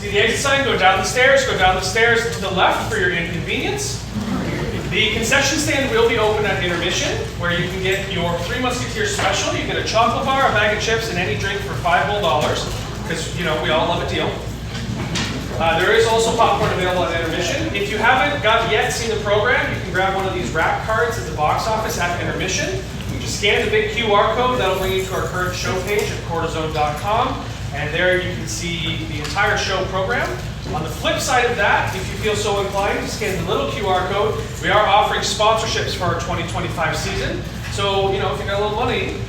See the exit sign? Go down the stairs to the left for your inconvenience. The concession stand will be open at intermission, where you can get your Three Musketeers special. You get a chocolate bar, a bag of chips, and any drink for $5 whole, because, you know, we all love a deal. There is also popcorn available at intermission. If you haven't yet seen the program, you can grab one of these wrap cards at the box office at intermission. You just scan the big QR code. That'll bring you to our current show page at cortisone.com. And there you can see the entire show program. On the flip side of that, if you feel so inclined, scan the little QR code. We are offering sponsorships for our 2025 season. So, you know, if you got a little money,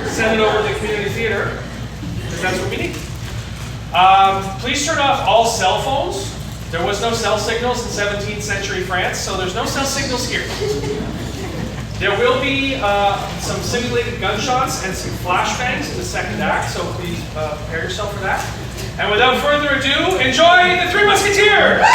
send it over to the community theater, because that's what we need. Please turn off all cell phones. There was no cell signals in 17th century France, so there's no cell signals here. There will be some simulated gunshots and some flashbangs in the second act, so please prepare yourself for that. And without further ado, enjoy the Three Musketeers!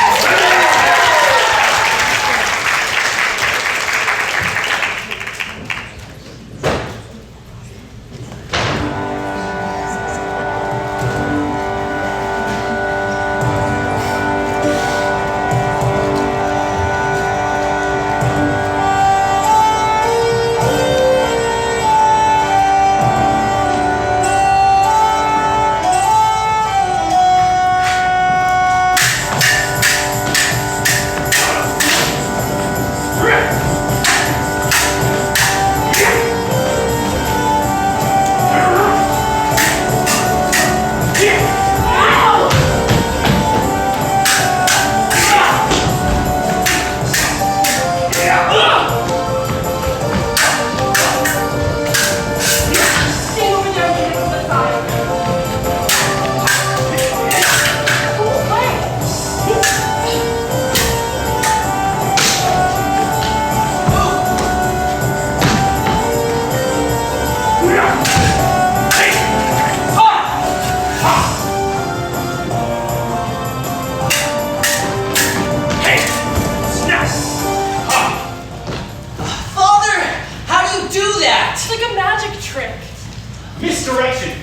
Misdirection.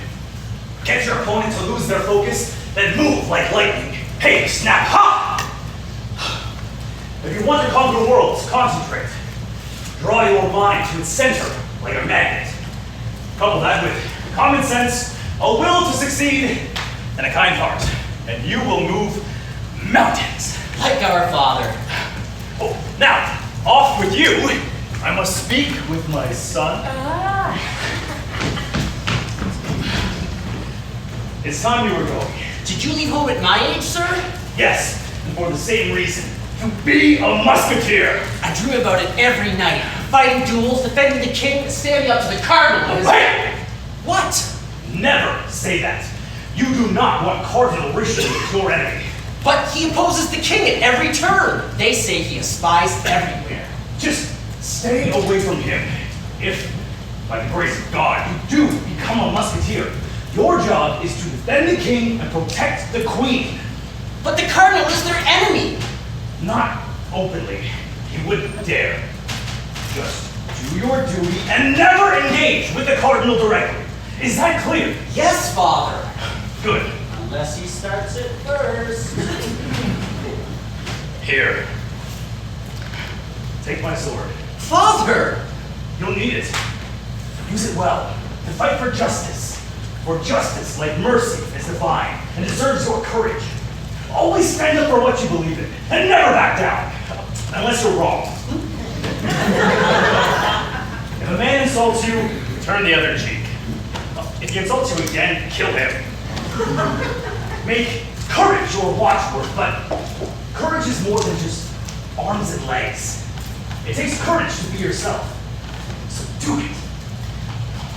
Get your opponent to lose their focus, then move like lightning. Hey, snap, ha! If you want to conquer worlds, concentrate. Draw your mind to its center like a magnet. Couple that with common sense, a will to succeed, and a kind heart, and you will move mountains. Like our father. Oh, now, off with you. I must speak with my son. It's time you were going. Did you leave home at my age, sir? Yes, and for the same reason. To be a musketeer. I dream about it every night. Fighting duels, defending the king, standing up to the cardinal. Wait! What? Never say that. You do not want Cardinal Richelieu as your enemy. But he opposes the king at every turn. They say he has spies everywhere. Just stay away from him. If, by the grace of God, you do become a musketeer, your job is to defend the king and protect the queen. But the cardinal is their enemy. Not openly. He wouldn't dare. Just do your duty and never engage with the cardinal directly. Is that clear? Yes, father. Good. Unless he starts it first. Here. Take my sword. Father! You'll need it. Use it well. To fight for justice. For justice, like mercy, is divine and deserves your courage. Always stand up for what you believe in and never back down. Unless you're wrong. If a man insults you, turn the other cheek. If he insults you again, kill him. Make courage your watchword, but courage is more than just arms and legs. It takes courage to be yourself. So do it.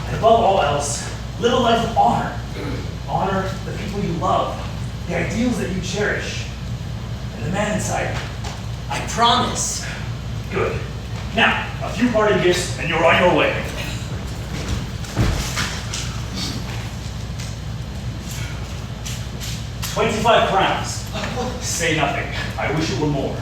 And above all else, live a life of honor. Honor the people you love, the ideals that you cherish, and the man inside you. I promise. Good. Now, a few parting gifts, and you're on your way. $25 crowns. Say nothing. I wish it were more.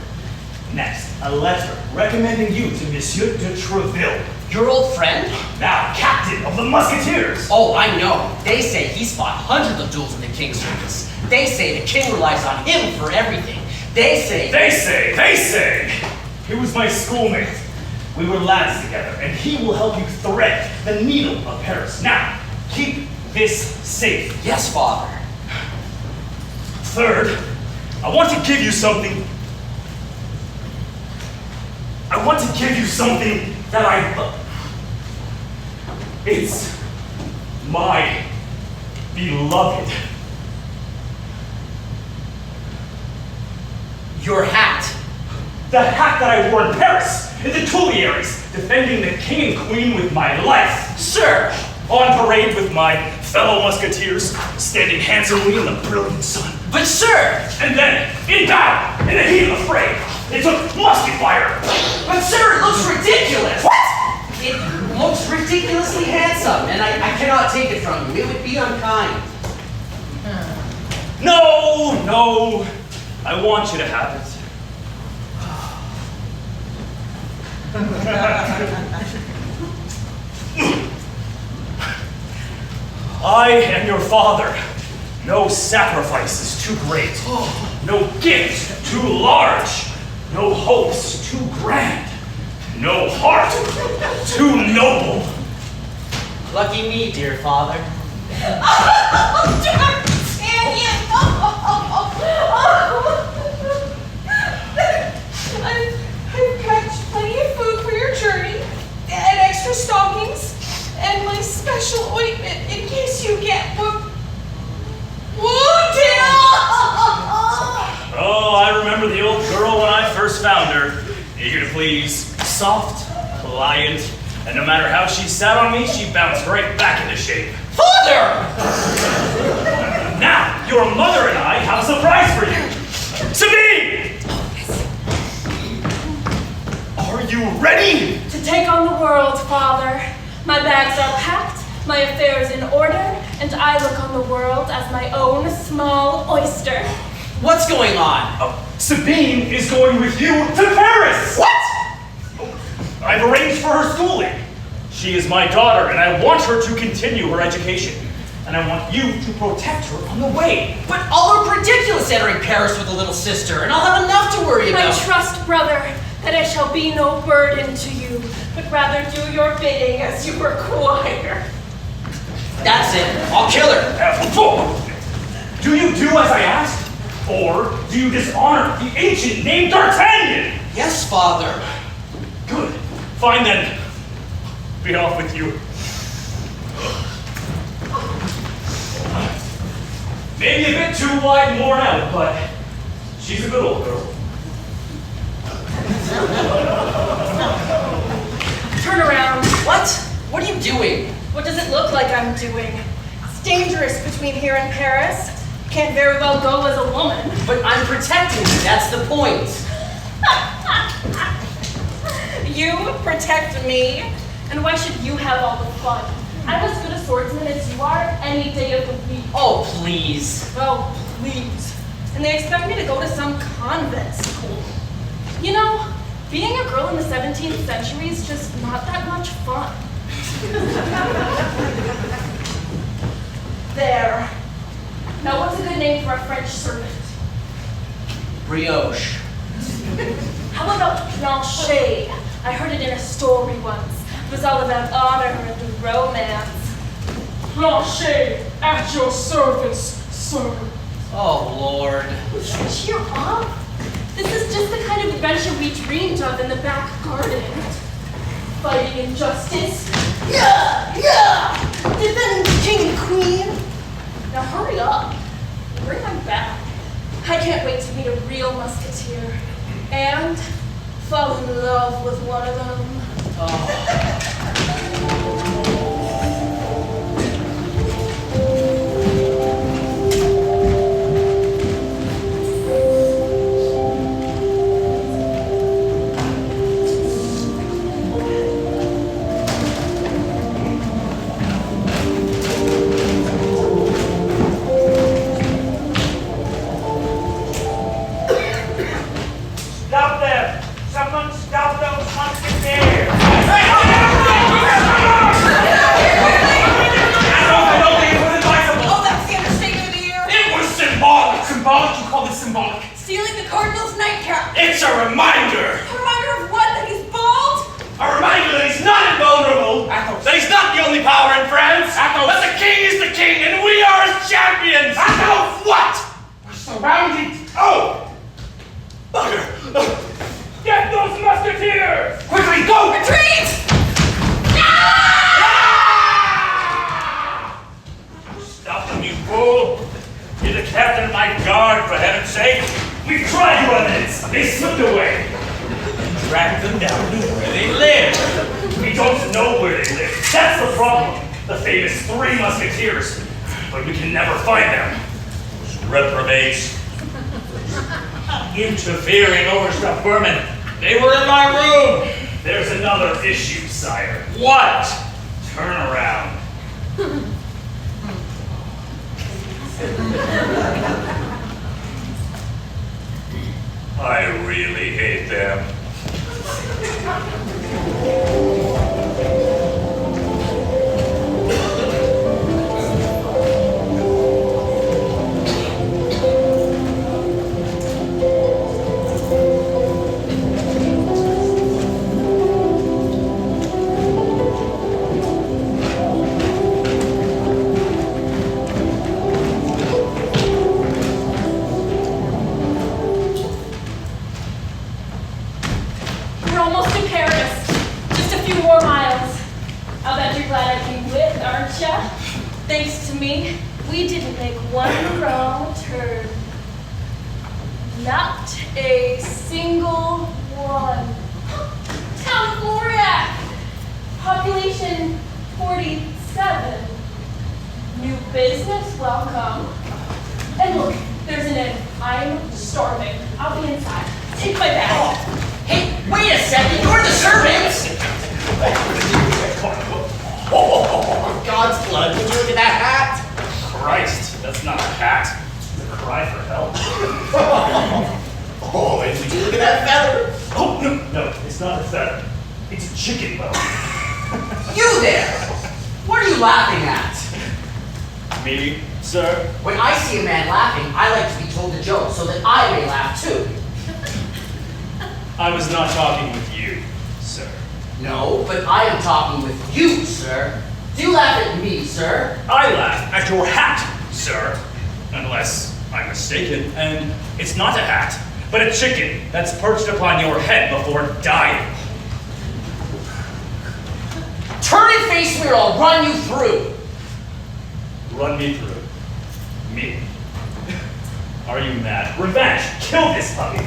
Next, a letter recommending you to Monsieur de Treville, Your old friend? Now captain of the Musketeers. Oh, I know. They say he's fought hundreds of duels in the king's service. They say the king relies on him for everything. They say... He was my schoolmate. We were lads together, and he will help you thread the needle of Paris. Now, keep this safe. Yes, father. Third, I want to give you something. That I love. It's my beloved. Your hat. The hat that I wore in Paris, in the Tuileries, defending the king and queen with my life. Sir! On parade with my fellow musketeers, standing handsomely in the brilliant sun. But sir! And then, in battle, in the heat of the fray, they took musket fire. But sir, it looks ridiculous! What? It looks ridiculously handsome, and I cannot take it from you. It would be unkind. No, I want you to have it. I am your father. No sacrifice is too great. No gift too large. No hopes too grand. No heart too noble. Lucky me, dear father. I've packed plenty of food for your journey, and extra stockings, and my special ointment in case you get wounded. Oh, I remember the old girl when I first found her. Eager to please, soft, pliant, and no matter how she sat on me, she bounced right back into shape. Father! Now, your mother and I have a surprise for you. Sabine! Are you ready? To take on the world, Father. My bags are packed, my affairs in order, and I look on the world as my own small oyster. What's going on? Sabine is going with you to Paris! What? I've arranged for her schooling. She is my daughter, and I want her to continue her education. And I want you to protect her on the way. But I'll look ridiculous entering Paris with a little sister, and I'll have enough to worry about. I trust, brother, that I shall be no burden to you, but rather do your bidding as you require. That's it. I'll kill her. Do you do as I asked? Or do you dishonor the ancient name D'Artagnan? Yes, father. Good. Fine then. Be off with you. Maybe a bit too wide and worn out, but she's a good old girl. Turn around. What? What are you doing? What does it look like I'm doing? It's dangerous between here and Paris. Can't very well go as a woman. But I'm protecting you. That's the point. You protect me? And why should you have all the fun? I'm as good a swordsman as you are any day of the week. Oh, please. Oh, please. And they expect me to go to some convent school. You know, being a girl in the 17th century is just not that much fun. There. Now, what's a good name for a French servant? Brioche. How about plancher? I heard it in a story once. It was all about honor and romance. Plancher, at your service, sir. Oh, Lord. Cheer up. This is just the kind of adventure we dreamed of in the back garden. Fighting injustice. Yeah! Defending the king and queen. Now hurry up. Bring them back. I can't wait to meet a real musketeer. And fall in love with one of them. Stop them! Someone stop those musketeers! Hey, Symbolic? You call this symbolic? Stealing the cardinal's nightcap. It's a reminder! A reminder of what? That he's bald? A reminder that he's not invulnerable! That he's not the only power in France! That the king is the king and we are his champions! Athos! What? We're surrounded! Oh! Bugger! Get those musketeers! Quickly, go! Retreat! Stop them, you fool! You're the captain of my guard, for heaven's sake! We've tried to run this! They slipped away! Drag them down to where they live! We don't know where they live! That's the problem! The famous Three Musketeers! But we can never find them! Those reprobates! Interfering over stuff vermin! They were in my room! There's another issue, sire. What? Turn around. I really hate them. We're almost in Paris. Just a few more miles. I'll bet you're glad I came with, aren't ya? Thanks to me, we didn't make one wrong turn. Not a single one. Town of Floriac. Population 47. New business, welcome. And look, there's an inn. I'm starving. I'll be inside. Take my bag. Hey, wait a second, you're the servants! Oh, God's blood, would you look at that hat? Christ, that's not a hat. It's a cry for help. Oh, and would you look at that feather? Oh, no, it's not a feather. It's a chicken bone. You there! What are you laughing at? Me, sir? When I see a man laughing, I like to be told a joke so that I may laugh too. I was not talking with you, sir. No, but I am talking with you, sir. Do you laugh at me, sir? I laugh at your hat, sir. Unless I'm mistaken, and it's not a hat, but a chicken that's perched upon your head before dying. Turn and face me or I'll run you through. Run me through. Me. Are you mad? Revenge! Kill this puppy!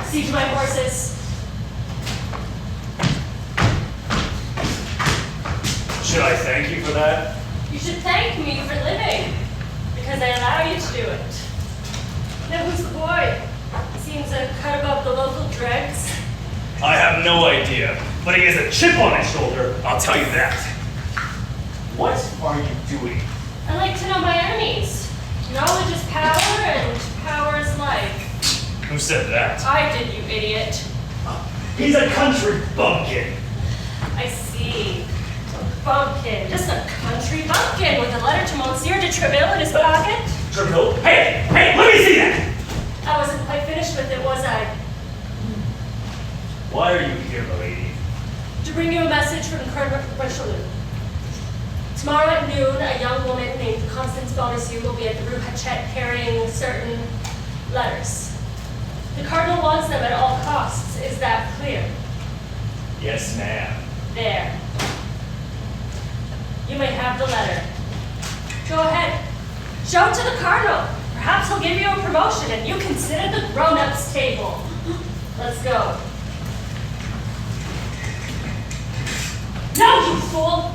See to my horses. Should I thank you for that? You should thank me for living, because I allow you to do it. Now who's the boy? Seems a cut above the local dregs. I have no idea, but he has a chip on his shoulder, I'll tell you that. What are you doing? I like to know my enemies. Knowledge is power, and power is life. Who said that? I did, you idiot. He's a country bumpkin. I see. Bumpkin. Just a country bumpkin with a letter to Monsieur de Treville in his pocket. Treville? Hey, let me see that! I wasn't quite finished with it, was I? Why are you here, milady? To bring you a message from Colonel Richelieu. Tomorrow at noon, a young woman named Constance Bonacieux will be at the Rue Hachette carrying certain letters. The Cardinal wants them at all costs. Is that clear? Yes, ma'am. There. You may have the letter. Go ahead. Show it to the Cardinal. Perhaps he'll give you a promotion and you can sit at the grown-ups table. Let's go. No, you fool!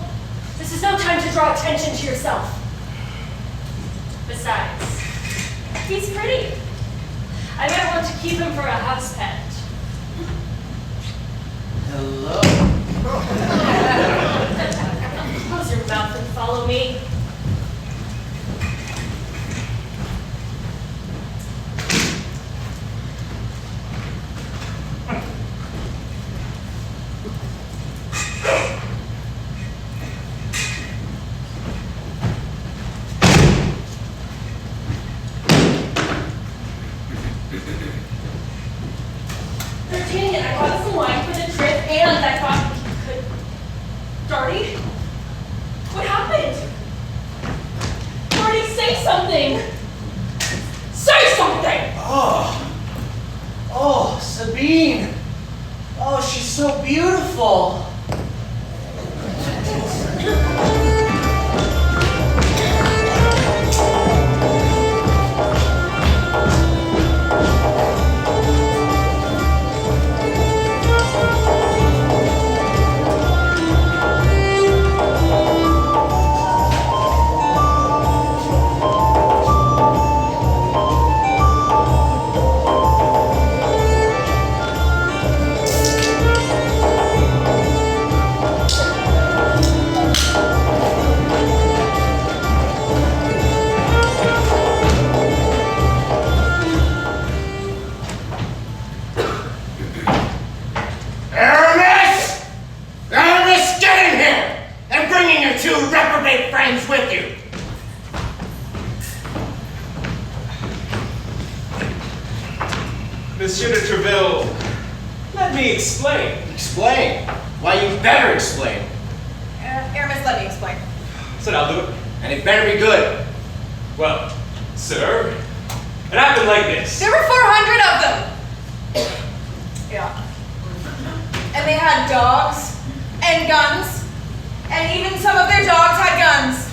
This is no time to draw attention to yourself. Besides, he's pretty. I might want to keep him for a house pet. Hello. Close your mouth and follow me. Dang it, I bought some wine for the trip and I thought we could. Darty? What happened? Darty, say something! Say something! Oh, Sabine. Oh, she's so beautiful. Monsieur de Treville, let me explain. Explain? Why, you better explain. Aramis, let me explain. Said I'll do it. And it better be good. Well, sir, it happened like this. There were 400 of them. Yeah. And they had dogs and guns, and even some of their dogs had guns.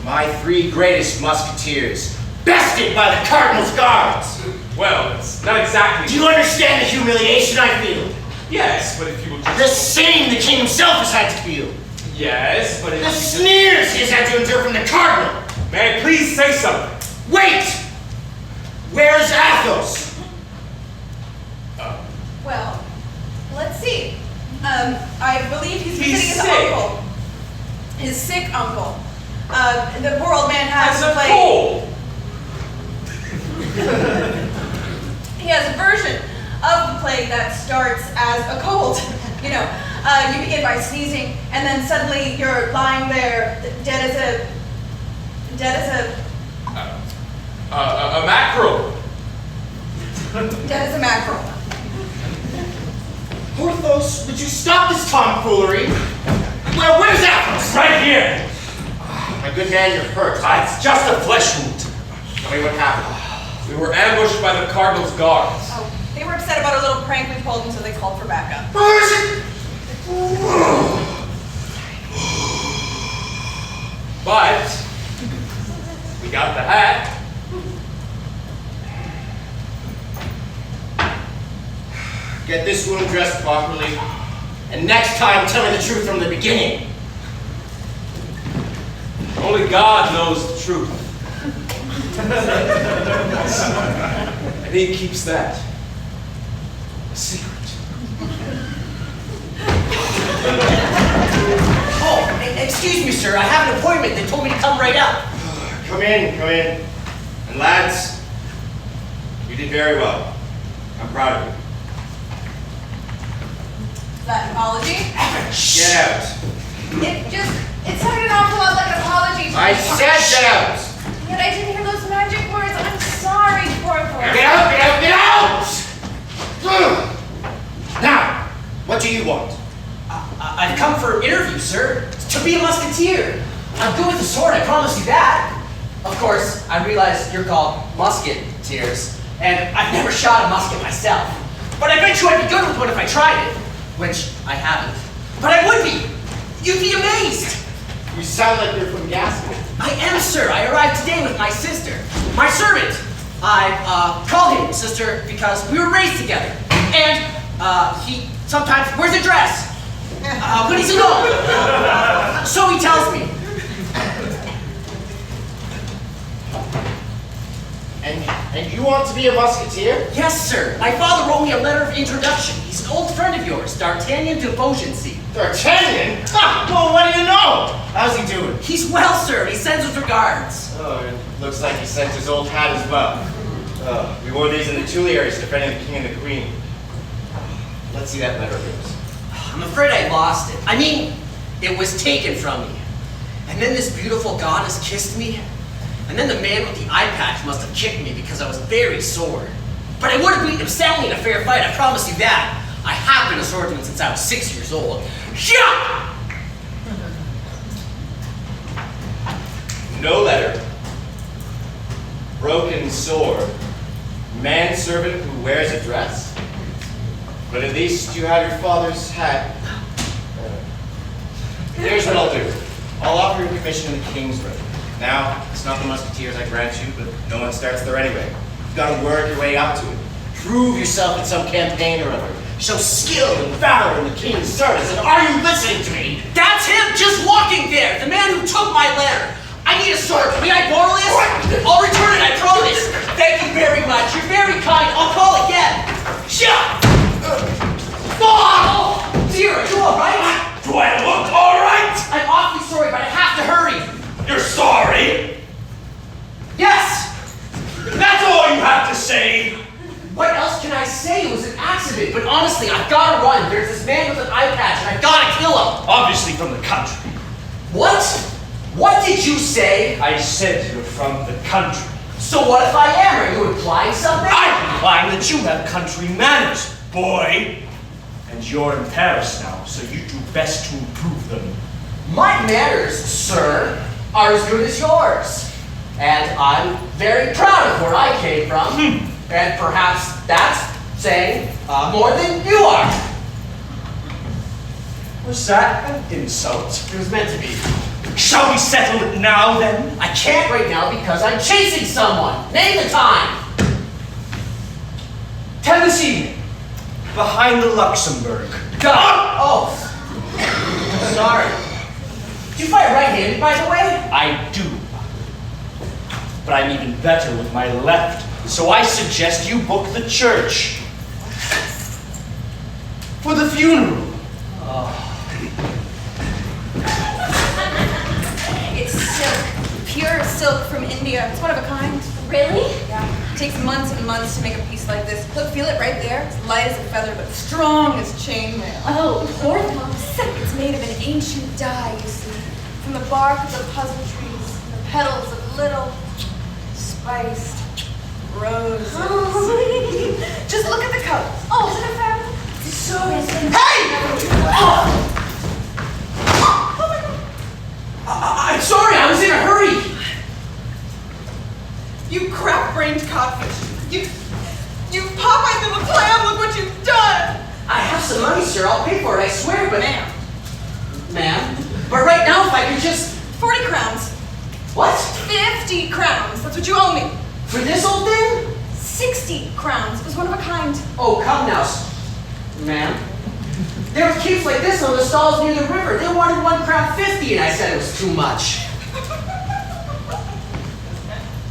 My 3 greatest musketeers, bested by the Cardinal's guards. Well, it's not exactly. Do you understand the humiliation I feel? Yes, but if you will just. The shame the king himself has had to feel. Yes, but if The you just. sneers he has had to endure from the Cardinal. May I please say something? Wait! Where's Athos? Well, let's see. I believe he's He's visiting his sick. uncle. His sick uncle. The poor old man has As a plague. cold. He has a version of the plague that starts as a cold. You know, you begin by sneezing, and then suddenly you're lying there, dead as A mackerel. a mackerel. Porthos, would you stop this tomfoolery? Where's Athos? Right here. My good man, you're hurt. It's just a flesh wound. Tell me what happened. We were ambushed by the Cardinal's guards. Oh, they were upset about a little prank we pulled, and so they called for backup. But we got the hat. Get this wound dressed properly, and next time tell me the truth from the beginning. Only God knows the truth. And he keeps that a secret. Oh, excuse me, sir. I have an appointment. They told me to come right up. Come in, come in. And lads, you did very well. I'm proud of you. Is that an apology? Get out. It sounded an awful lot like an apology. I said get out. Yet I didn't hear those magic words. I'm sorry, Porthos. Get out, get out, get out! Now, what do you want? I've come for an interview, sir. To be a musketeer. I'm good with the sword, I promise you that. Of course, I realize you're called musketeers, and I've never shot a musket myself. But I bet you I'd be good with one if I tried it, which I haven't. But I would be. You'd be amazed. You sound like you're from Gascony. I am, sir. I arrived today with my sister. My servant. I call him sister because we were raised together. And he sometimes wears a dress when he's alone. So he tells me. And you want to be a musketeer? Yes, sir. My father wrote me a letter of introduction. He's an old friend of yours, D'Artagnan de Beaugency. D'Artagnan? Ha! Well, what do you know? How's he doing? He's well, sir. He sends his regards. Oh, it looks like he sent his old hat as well. We wore these in the Tuileries defending the king and the queen. Let's see that letter of yours. I'm afraid I lost it. I mean, it was taken from me. And then this beautiful goddess kissed me. And then the man with the eye patch must have kicked me because I was very sore. But I would have beaten him soundly in a fair fight, I promise you that. I have been a swordsman since I was 6 years old. Yeah! No letter. Broken sword. Manservant who wears a dress. But at least you have your father's hat. Here's what I'll do. I'll offer you a commission in the king's room. Now, it's not the Musketeers, I grant you, but no one starts there anyway. You've got to work your way up to it. Prove yourself in some campaign or other. Show skill and valor in the king's service. And are you listening to me? That's him just walking there, the man who took my letter. I need a sword. May I borrow this? I'll return it, I promise. Thank you very much. You're very kind. I'll call again. Shut! Oh! Dear, are you all right? Do I look all right? I'm awfully sorry, but I have to hurry. You're sorry? Yes! That's all you have to say? What else can I say? It was an accident. But honestly, I've got to run. There's this man with an eye patch, and I've got to kill him. Obviously from the country. What? What did you say? I said you're from the country. So what if I am? Are you implying something? I'm implying that you have country manners, boy. And you're in Paris now, so you do best to improve them. My manners, sir, are as good as yours. And I'm very proud of where I came from. And perhaps that's saying more than you are. Was that an insult? It was meant to be. Shall we settle it now, then? I can't right now because I'm chasing someone. Name the time. 10 this evening. Behind the Luxembourg. Oh, sorry. Do you fight right-handed, by the way? I do. But I'm even better with my left. So I suggest you book the church. For the funeral. It's silk. Pure silk from India. It's one of a kind. Really? Yeah. It takes months and months to make a piece like this. Look, feel it right there. It's light as a feather, but strong as chainmail. Oh, poor thumb. It's made of an ancient dye, you see. From the bark of the puzzle trees and the petals of little spiced roses. Oh. Just look at the colors. Oh, is it a fabric? It's so I'm sorry, I was in a hurry. You crack-brained codfish. You Popeye little clam, look what you've done! I have some money, sir. I'll pay for it, I swear, but ma'am. But right now, if I could just... 40 crowns. What? 50 crowns. That's what you owe me. For this old thing? 60 crowns. It was one of a kind. Oh, come now, ma'am. There were keeps like this on the stalls near the river. They wanted 1 crown 50, and I said it was too much.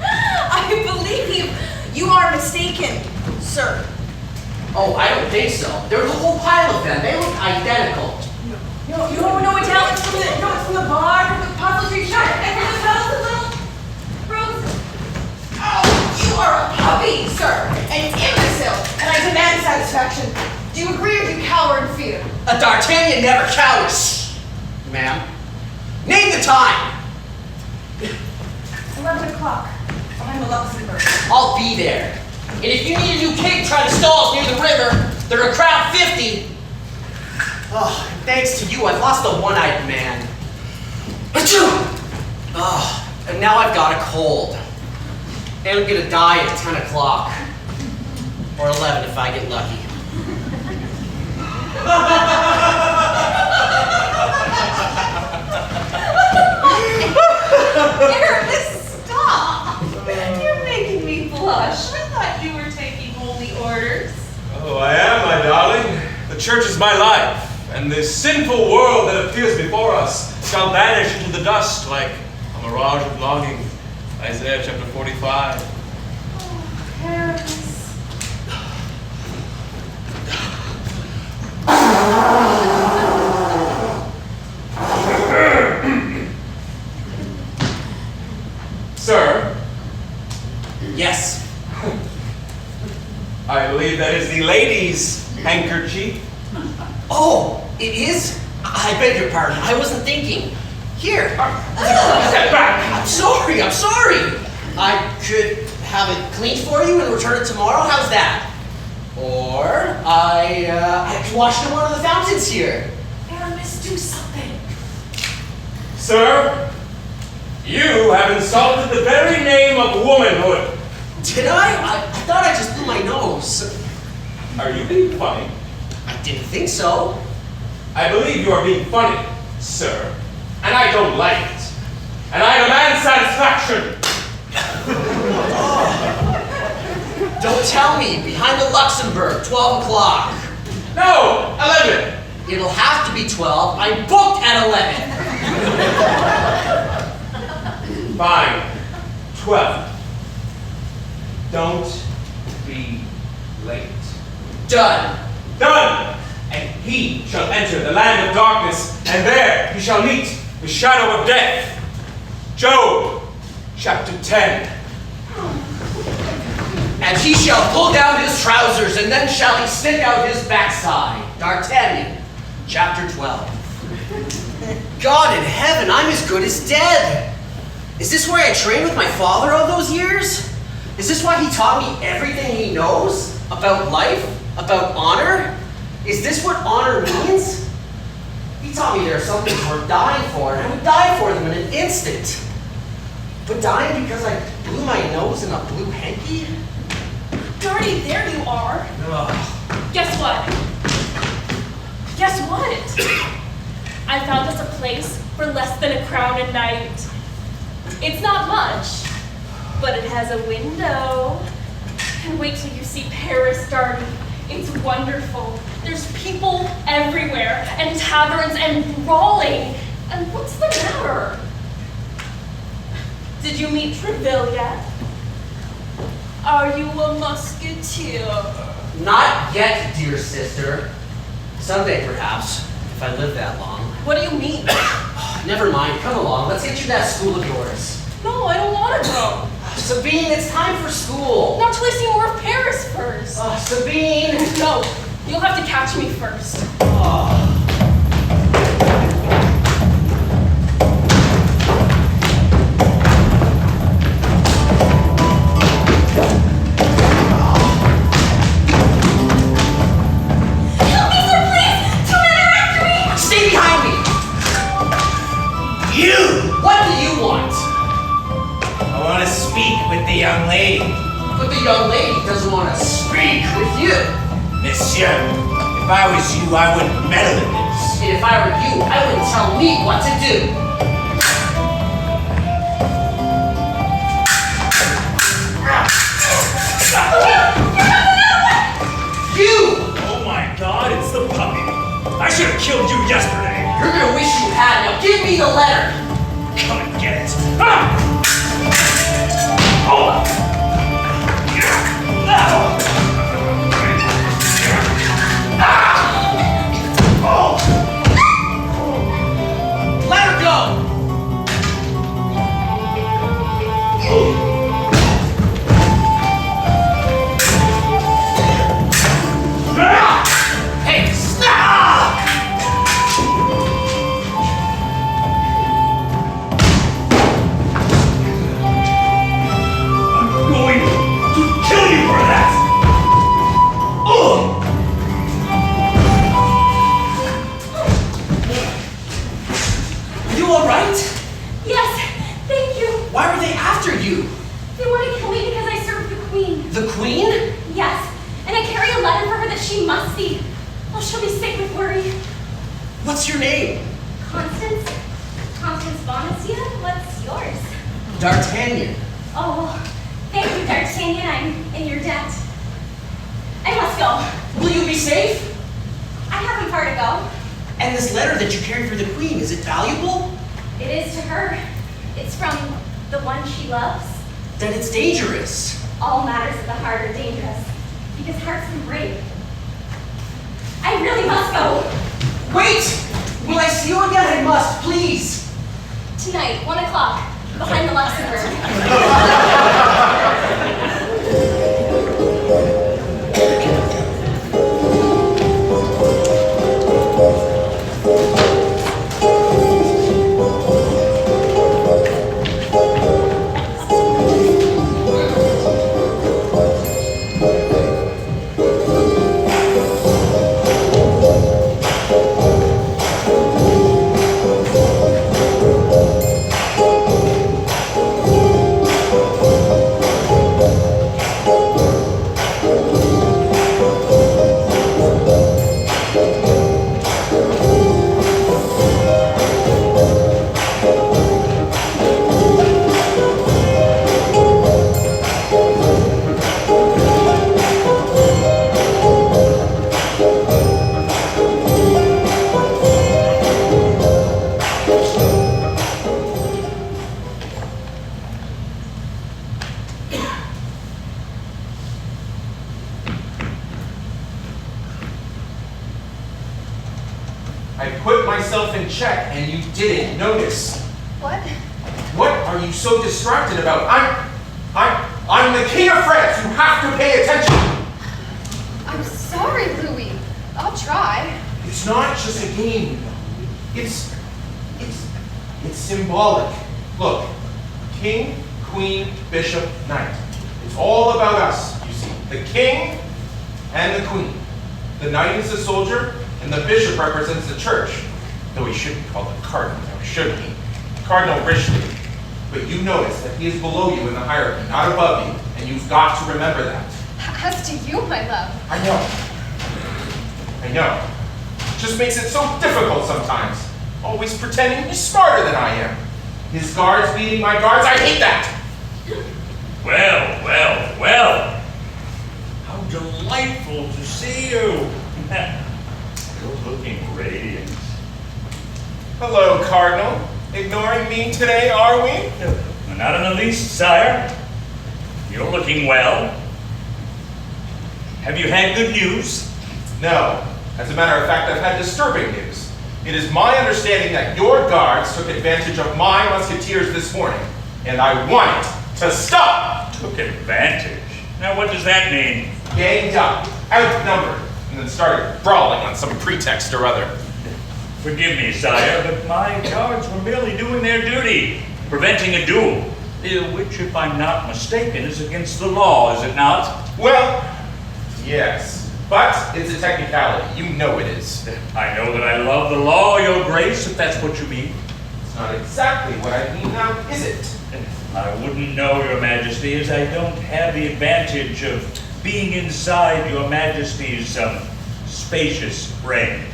I believe you. You are mistaken, sir. Oh, I don't think so. There was a whole pile of them. They look identical. No, you don't know it's from the bark of the puzzle tree shut and from the petals of little roses. Oh, you are a puppy, sir, an imbecile, and I demand satisfaction. Do you agree or do you cower in fear? A D'Artagnan never cowers, ma'am. Name the time. 11 o'clock. Behind the Luxembourg. I'll be there. And if you need a new cake, try the stalls near the river. They're a crown 50. Oh, thanks to you, I've lost the one-eyed man. Achoo! Oh, and now I've got a cold. And I'm gonna die at 10 o'clock. Or 11 if I get lucky. You're is my life, and this sinful world that appears before us shall vanish into the dust like a mirage of longing. Isaiah chapter 45. Oh, Paris. Sir, Yes. I believe that is the lady's handkerchief. Oh, it is? I beg your pardon. I wasn't thinking. Here. Step back! I'm sorry. I could have it cleaned for you and return it tomorrow. How's that? Or I could wash it in one of the fountains here. Aramis, do something. Sir, you have insulted the very name of womanhood. Did I? I thought I just blew my nose. Are you being funny? I didn't think so. I believe you are being funny, sir, and I don't like it. And I demand satisfaction. Don't tell me. Behind the Luxembourg, 12 o'clock. No, 11. It'll have to be 12. I'm booked at 11. Fine, 12. Don't be late. Done. Done! And he shall enter the land of darkness, and there he shall meet the shadow of death. Job, chapter 10. And he shall pull down his trousers, and then shall he stick out his backside. D'Artagnan, chapter 12. God in heaven, I'm as good as dead. Is this where I trained with my father all those years? Is this why he taught me everything he knows about life, about honor? Is this what honor means? He taught me there are some things worth dying for, and I would die for them in an instant. But dying because I blew my nose in a blue hanky? Darty, there you are. Ugh. Guess what? Guess what? I found us a place for less than a crown a night. It's not much, but it has a window. And wait till you see Paris, Darty. It's wonderful. There's people everywhere, and taverns, and brawling. And what's the matter? Did you meet Treville yet? Are you a musketeer? Not yet, dear sister. Someday, perhaps, if I live that long. What do you mean? Never mind, come along. Let's get you that school of yours. No, I don't want to go. Sabine, it's time for school. Not till I see more of Paris first. Sabine. No, you'll have to catch me first. Help me, sir, please! 2 men are after me! Stay behind me. You! What do you want? I want to speak with the young lady. But the young lady doesn't want to speak with you. Monsieur, if I was you, I wouldn't meddle in this. And if I were you, I wouldn't tell me what to do. You! Oh my God, it's the puppy. I should have killed you yesterday. You're gonna wish you had. Now give me the letter. Come and get it. Ah! Oh! Let her go. Hey, stop! I'm going to kill you for that! Ugh! You all right? Yes, thank you. Why were they after you? They want to kill me because I served the queen. The queen? Yes, and I carry a letter for her that she must see. Oh, she'll be sick with worry. What's your name? Constance? Constance Bonacia? What's yours? D'Artagnan. Oh, thank you, D'Artagnan. I'm in your debt. I must go. Will you be safe? I haven't far to go. And this letter that you carry for the queen, is it valuable? It is to her. It's from the one she loves. Then it's dangerous. All matters of the heart are dangerous, because hearts can break. I really must go. Wait! Will I see you again? I must, please. Tonight, 1 o'clock, behind the Luxembourg. I put myself in check and you didn't notice. What? What are you so distracted about? I'm the king of France. You have to pay attention. I'm sorry, Louis. I'll try. It's not just a game, you know. It's symbolic. Look, king, queen, bishop, knight. It's all about us, you see. The king and the queen. The knight is the soldier, and the bishop represents the church. Though he should be called a cardinal, now, shouldn't he? Cardinal Richelieu. But you notice that he is below you in the hierarchy, not above you, and you've got to remember that. As to you, my love. I know. It just makes it so difficult sometimes. Always pretending he's smarter than I am. His guards beating my guards, I hate that! Well. How delightful to see you. You're looking radiant. Hello, Cardinal. Ignoring me today, are we? Not in the least, sire. You're looking well. Have you had good news? No. As a matter of fact, I've had disturbing news. It is my understanding that your guards took advantage of my musketeers this morning, and I want it to stop! Took advantage? Now what does that mean? Ganged up, outnumbered, and then started brawling on some pretext or other. Forgive me, sire, but my guards were merely doing their duty, preventing a duel, which, if I'm not mistaken, is against the law, is it not? Well, yes, but it's a technicality. You know it is. I know that I love the law, your grace, if that's what you mean. It's not exactly what I mean now, is it? I wouldn't know, your majesty, as I don't have the advantage of being inside your majesty's spacious brain.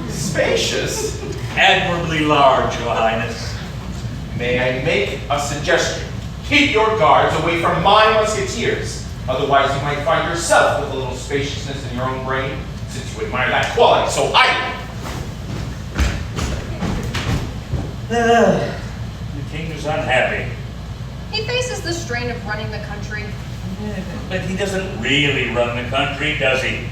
Spacious? Admirably large, your highness. May I make a suggestion? Keep your guards away from my musketeers. Otherwise, you might find yourself with a little spaciousness in your own brain, since you admire that quality so highly. The king is unhappy. He faces the strain of running the country. But he doesn't really run the country, does he?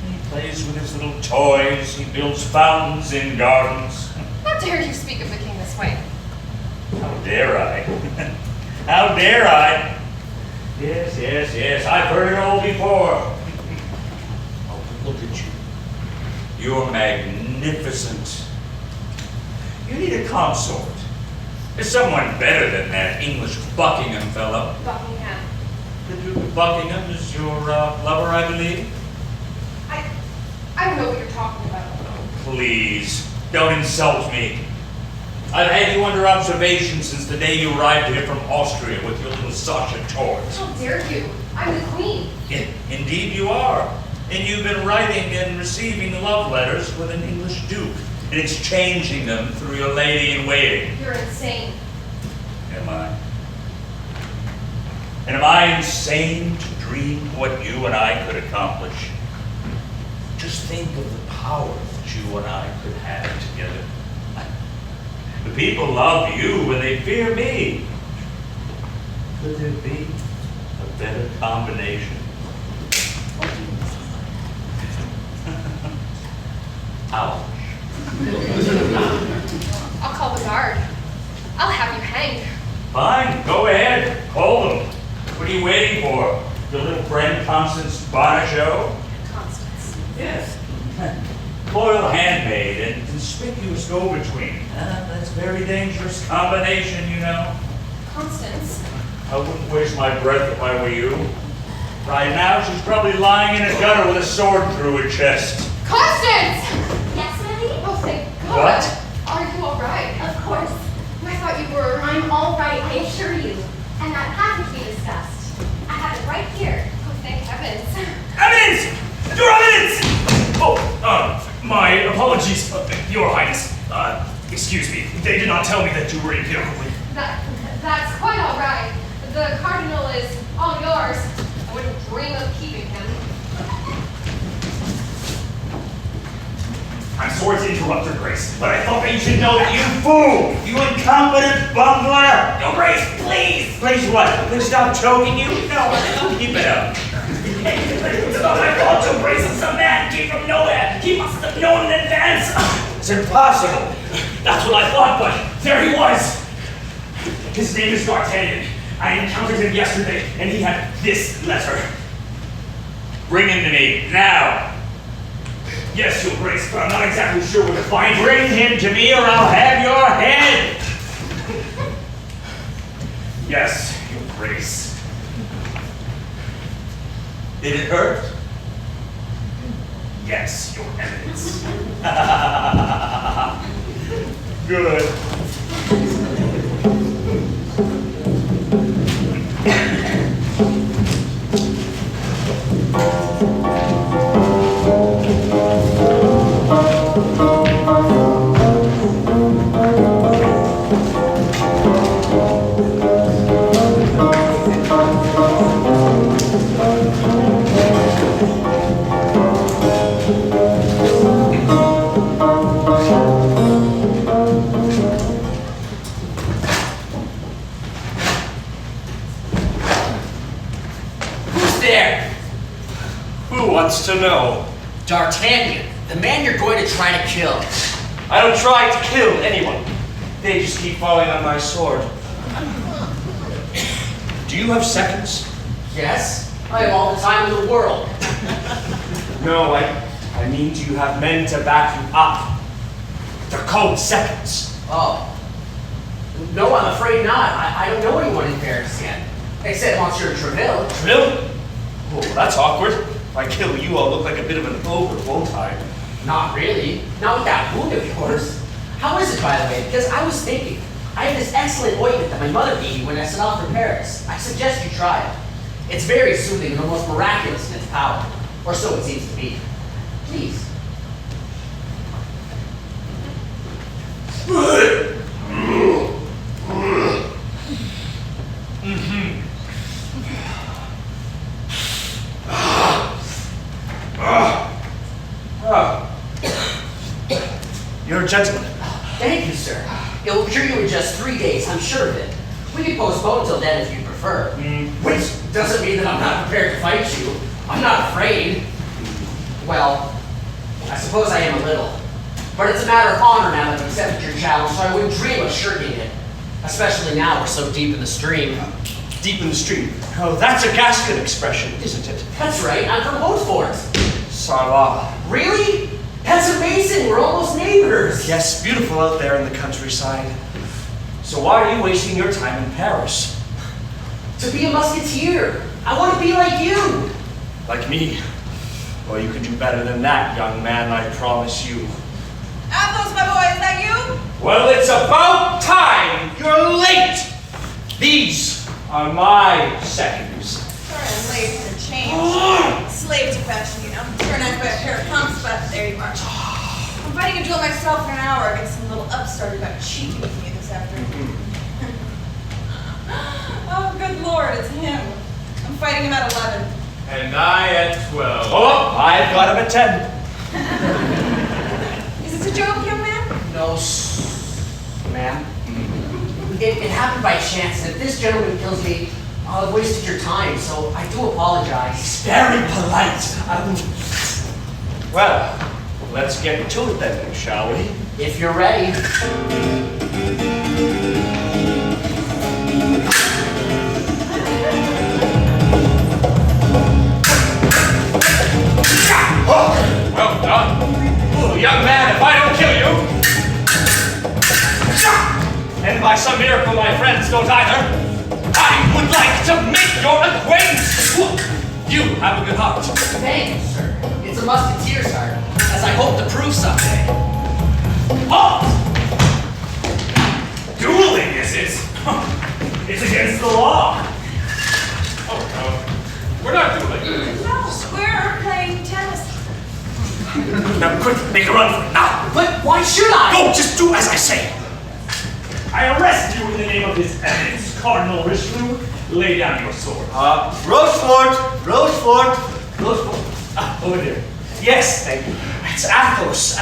He plays with his little toys, he builds fountains in gardens. How dare you speak of the king this way? How dare I? How dare I? Yes, I've heard it all before. Oh, look at you. You're magnificent. You need a consort. There's someone better than that English Buckingham fellow. Buckingham. The Duke of Buckingham is your lover, I believe? I don't know what you're talking about. Please, don't insult me. I've had you under observation since the day you arrived here from Austria with your little Sasha toys. How dare you? I'm the queen. Yeah, indeed you are. And you've been writing and receiving love letters with an English duke and exchanging them through your lady-in-waiting. You're insane. Am I? And am I insane to dream what you and I could accomplish? Just think of the power that you and I could have together. The people love you and they fear me. Could there be a better combination? Ouch. I'll call the guard. I'll have you hanged. Fine, go ahead. Call them. What are you waiting for? Your little friend Constance Bonachot? Constance. Yes. Loyal handmaid and conspicuous go-between. That's a very dangerous combination, you know. Constance? I wouldn't waste my breath if I were you. Right now, she's probably lying in a gutter with a sword through her chest. Constance! Yes, Millie? Oh, thank God. What? Are you all right? Of course. I thought you were. I'm all right, I assure you. And that package we discussed, I have it right here. Oh, thank heavens. Evidence! Your evidence! Oh, my apologies, Your Highness. Excuse me. They did not tell me that you were in here. That's quite all right. The cardinal is all yours. I wouldn't dream of keeping him. I'm sorry to interrupt your grace, but I thought that you should know that you fool! You incompetent bungler! Your grace, please! Please what? Please stop choking you? No, keep it up. It's not my fault, your grace. Some man came from nowhere. He must have known in advance. It's impossible. That's what I thought, but there he was. His name is D'Artagnan. I encountered him yesterday, and he had this letter. Bring him to me, now. Yes, your grace, but I'm not exactly sure where to find him. Bring him to me or I'll have your head. Yes, your grace. Did it hurt? Yes, your eminence. Good. Who wants to know? D'Artagnan, the man you're going to try to kill. I don't try to kill anyone. They just keep falling on my sword. Do you have seconds? Yes, I have all the time in the world. No, I mean, do you have men to back you up? They're called seconds. Oh. No, I'm afraid not. I don't know anyone in Paris yet. Except Monsieur Treville. Treville? Oh, that's awkward. If I kill you, I'll look like a bit of an ogre, won't I? Not really. Not with that wound of yours. How is it, by the way? Because I was thinking, I have this excellent ointment that my mother gave me when I set off for Paris. I suggest you try it. It's very soothing and almost miraculous in its power. Or so it seems to be. Please. You're a gentleman. Thank you, sir. It will cure you in just 3 days, I'm sure of it. We can postpone till then if you prefer. Which doesn't mean that I'm not prepared to fight you. I'm not afraid. Well, I suppose I am a little. But it's a matter of honor now that I've accepted your challenge, so I wouldn't dream of shirking it. Especially now we're so deep in the stream. Deep in the stream. Oh, that's a Gascon expression, isn't it? That's right, I'm from Hautefort. Sarah. Really? That's amazing, we're almost neighbors. Yes, beautiful out there in the countryside. So why are you wasting your time in Paris? To be a musketeer. I want to be like you. Like me? Well, you can do better than that, young man, I promise you. Athos, my boy, is that you? Well, it's about time! You're late! These are my seconds. Sorry, I'm late for a change. Slave to fashion, you know. Turned out by a pair of pumps, but there you are. I'm fighting a duel myself for an hour against some little upstart who got cheeky with me this afternoon. Oh, good lord, it's him. I'm fighting him at 11. And I at 12. Oh, I've got him at 10. Is this a joke, young man? No, ma'am. It happened by chance. If this gentleman kills me, I'll have wasted your time, so I do apologize. Very polite. Well, let's get to it then, shall we? If you're ready. Well done. Oh, young man, if I don't kill you, and by some miracle my friends don't either, I would like to make your acquaintance. You have a good heart. Thank you, sir. It's a musketeer's heart, as I hope to prove someday. Halt! Dueling, is it? It's against the law. Oh, no. We're not dueling. No, we're playing tennis. Now, quick, make a run for it now. But why should I? Go, just do as I say. I arrest you in the name of His Eminence, Cardinal Richelieu. Lay down your sword. Rochefort! Over there. Yes, thank you. It's Athos.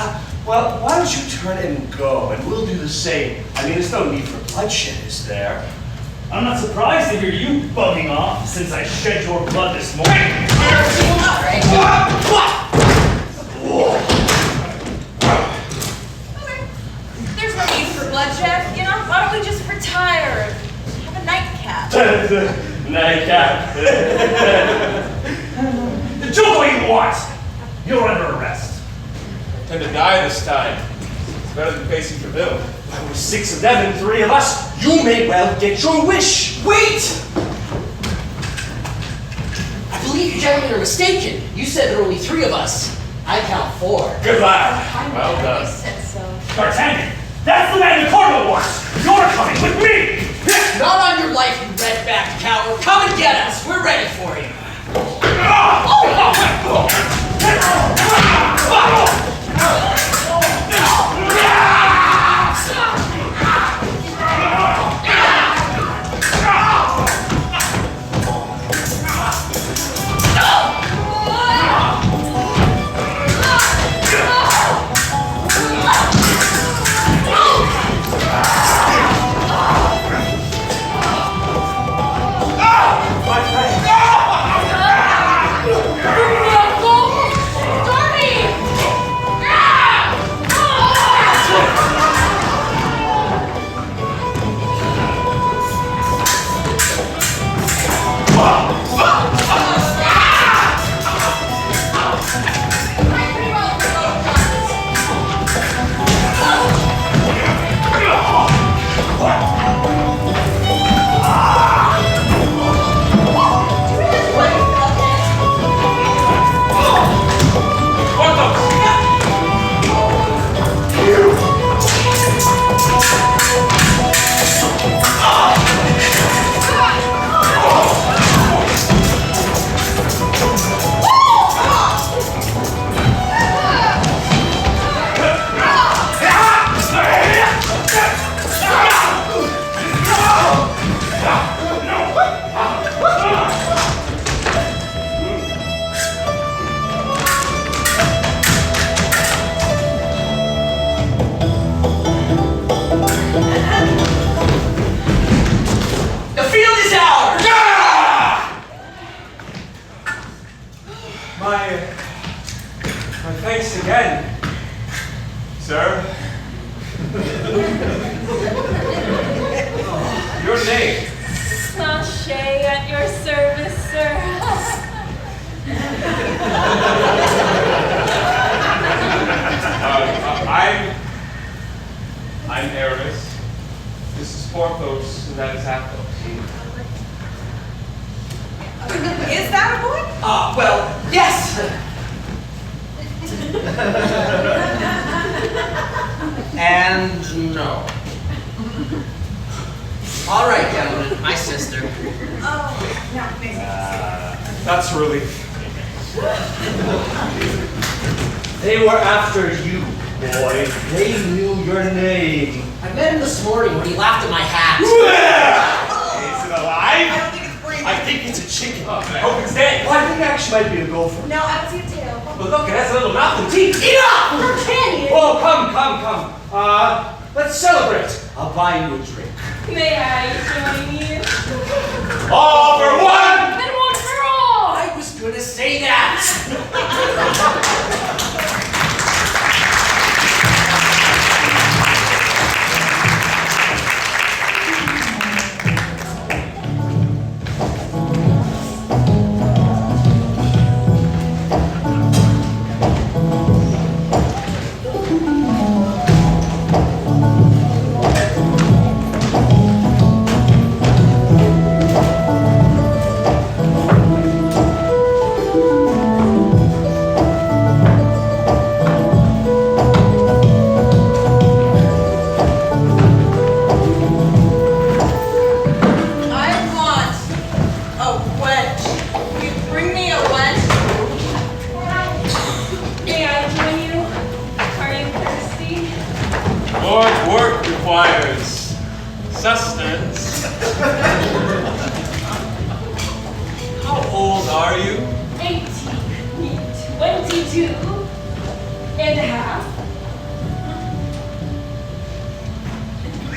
Well, why don't you turn and go, and we'll do the same. I mean, there's no need for bloodshed, is there? I'm not surprised to hear you bugging off since I shed your blood this morning. There's no need for bloodshed, you know? Why don't we just retire and have a nightcap? Nightcap. Do what you want. You're under arrest. I tend to die this time. It's better than facing the bill. Well, with 6 of them and 3 of us, you may well get your wish. Wait! I believe you gentlemen are mistaken. You said there are only 3 of us. I count 4. Good lad. Well done. said so. D'Artagnan, that's the man the Cardinal wants. You're coming with me. Not on your life, you red-backed coward. Come and get us. We're ready for you. My thanks again, sir. Your name? Sachet at your service, sir. I'm Aramis. This is Porthos, and that is Athos. Is that a boy? Well, yes. And no. All right, gentlemen, my sister. Oh, no, maybe. That's a relief. They were after you, boy. They knew your name. I met him this morning when he laughed at my hat. Is it alive? I don't think it's breathing. I think it's a chicken. Oh, man. I hope it's dead. Well, I think it actually might be a gopher. No, I don't see a tail. but look, it has a little mouth and teeth. Enough! D'Artagnan! Oh, come. Let's celebrate. I'll buy you a drink. May I join you? All for one! Then one for all! I was gonna say that! sustenance. How old are you? 18, 22 and a half.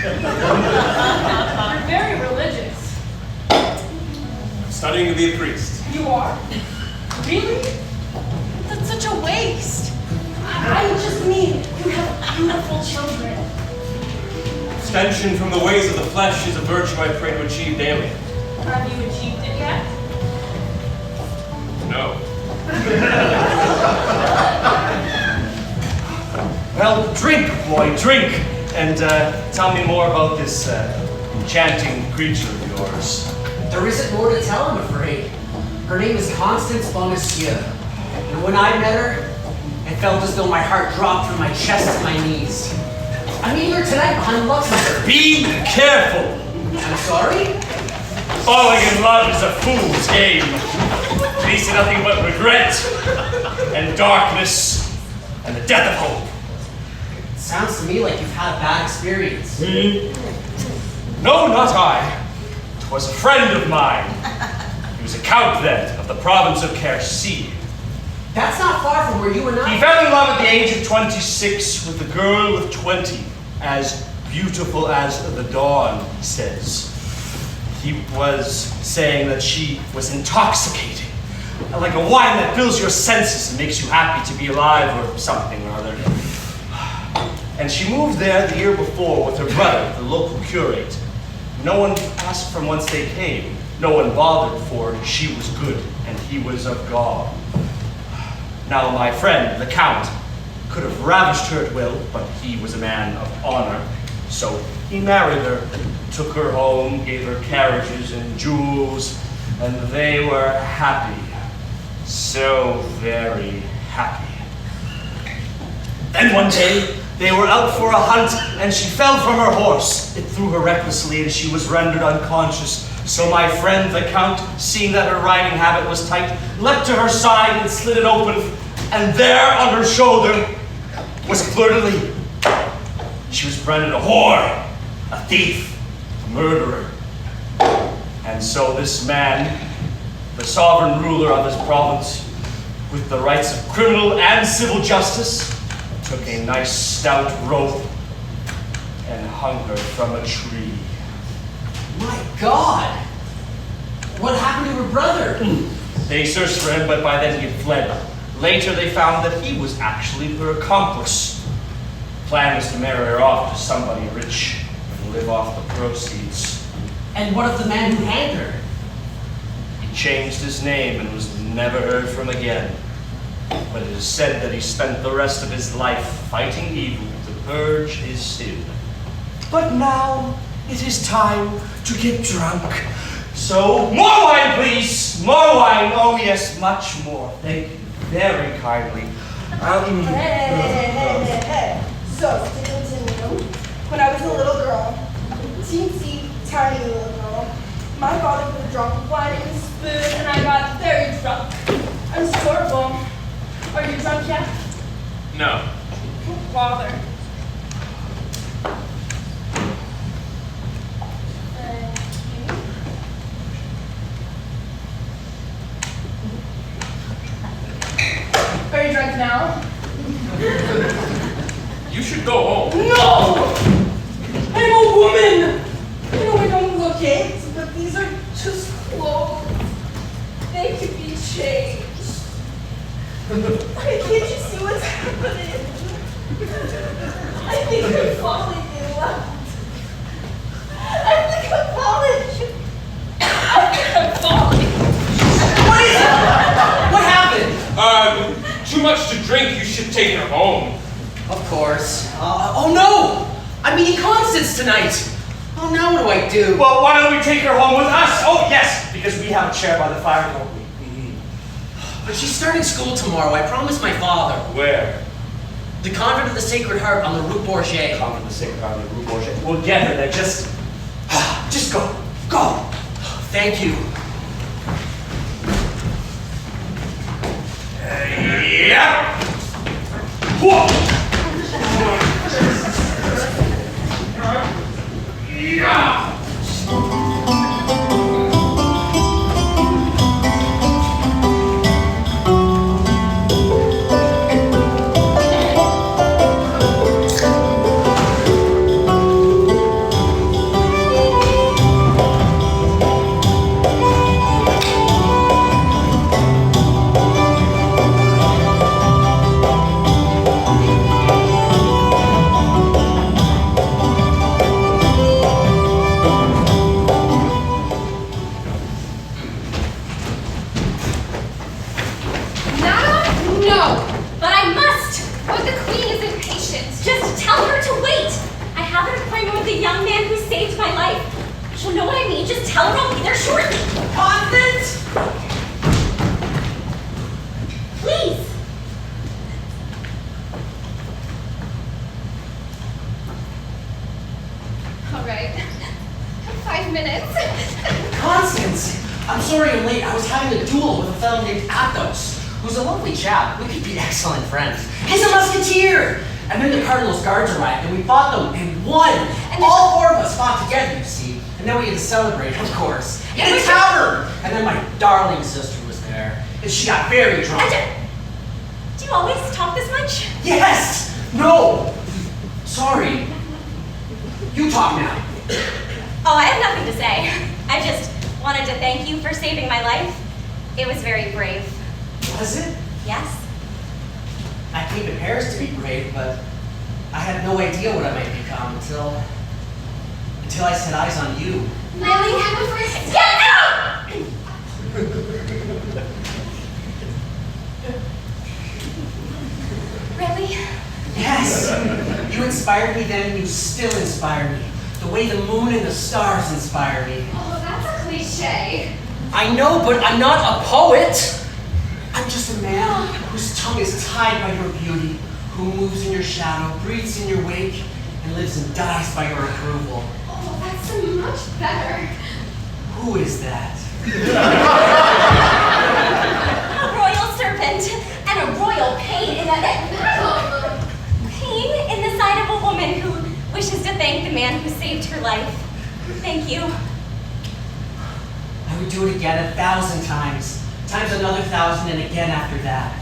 You're very religious. I'm studying to be a priest. You are? Really? That's such a waste. I just mean you have beautiful children. Abstention from the ways of the flesh is a virtue I pray to achieve daily. Have you achieved it yet? No. Well, drink, boy, drink, and tell me more about this enchanting creature of yours. There isn't more to tell, I'm afraid. Her name is Constance Bonacieux. And when I met her, it felt as though my heart dropped from my chest to my knees. I'm meeting her tonight behind Luxembourg. Be careful! I'm sorry? Falling in love is a fool's game. Leads to nothing but regret, and darkness, and the death of hope. Sounds to me like you've had a bad experience. No, not I. 'Twas a friend of mine. He was a count then of the province of Quercy. That's not far from where you and I... He fell in love at the age of 26 with a girl of 20, as beautiful as the dawn, he says. He was saying that she was intoxicating, like a wine that fills your senses and makes you happy to be alive or something or other. And she moved there the year before with her brother, the local curate. No one asked from whence they came. No one bothered, for she was good and he was of God. Now my friend, the Count, could have ravished her at will, but he was a man of honor. So he married her, took her home, gave her carriages and jewels, and they were happy. So very happy. Then one day, they were out for a hunt, and she fell from her horse. It threw her recklessly, and she was rendered unconscious. So my friend, the Count, seeing that her riding habit was tight, leapt to her side and slid it open, and there on her shoulder was a fleur-de-lis. She was branded a whore, a thief, a murderer. And so this man, the sovereign ruler of his province, with the rights of criminal and civil justice, took a nice stout rope and hung her from a tree. My God! What happened to her brother? They searched for him, but by then he had fled. Later they found that he was actually her accomplice. The plan was to marry her off to somebody rich and live off the proceeds. And what of the man who hanged her? He changed his name and was never heard from again. But it is said that he spent the rest of his life fighting evil to purge his sin. But now it is time to get drunk. So, more wine, please! More wine! Oh, yes, much more. Thank you very kindly. Hey. So, to continue, when I was a little girl, teensy, tiny little girl, my father put a drop of wine in his spoon and I got very drunk. I'm horrible. Are you drunk yet? No. Father. Are you drunk now. You should go home. No! I'm a woman! I know I don't look it, but these are just clothes. They could be changed. Can't you see what's happening? I think I'm falling in love. I think I'm falling. I think I'm falling. What is it? What happened? Too much to drink. You should take her home. Of course. Oh no! I'm meeting Constance tonight. Oh, now what do I do? Well, why don't we take her home with us? Oh, yes, because we have a chair by the fire, don't we? But she's starting school tomorrow. I promised my father. Where? The Convent of the Sacred Heart on the Rue Bourget. Convent of the Sacred Heart on the Rue Bourget. We'll get her there. Just go. Go. Thank you. Yeah. Whoa. Yeah. No, but I must. But the queen is impatient. Just tell her to wait. I have an appointment with the young man who saved my life. She'll know what I mean. Just tell her I'll be there shortly. Constance! Please. All right. 5 minutes. Constance! I'm sorry I'm late. I was having a duel with a fellow named Athos, who's a lovely chap. We could be excellent friends. He's a musketeer! And then the Cardinal's guards arrived, and we fought them and won. And all four of us fought together, you see. And then we had to celebrate, of course, in a tavern. And then my darling sister was there, and she got very drunk. Do you always talk this much? Yes! No! Sorry. You talk now. Oh, I have nothing to say. I just wanted to thank you for saving my life. It was very brave. Was it? Yes? I came to Paris to be brave, but I had no idea what I might become until I set eyes on you. Really? Get out! Really? Yes! You inspired me then, and you still inspire me. The way the moon and the stars inspire me. Oh, that's a cliche. I know, but I'm not a poet. I'm just a man whose tongue is tied by your beauty, who moves in your shadow, breathes in your wake, and lives and dies by your approval. Oh, that's so much better. Who is that? A royal serpent and a royal pain in the side of a woman who wishes to thank the man who saved her life. Thank you. I would do it again 1,000 times, times another 1,000, and again after that.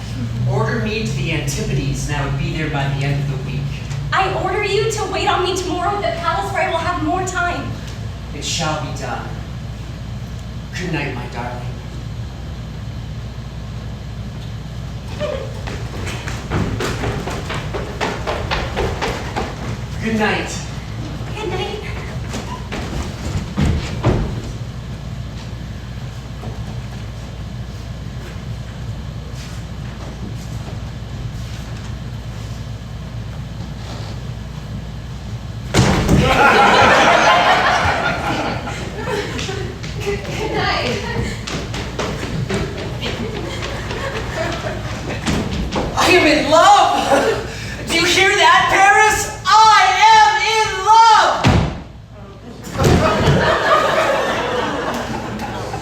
Order me to the Antipodes, and I would be there by the end of the week. I order you to wait on me tomorrow at the palace where I will have more time. It shall be done. Good night, my darling. Good night. Good night. Good night. I am in love! Do you hear that, Paris? I am in love!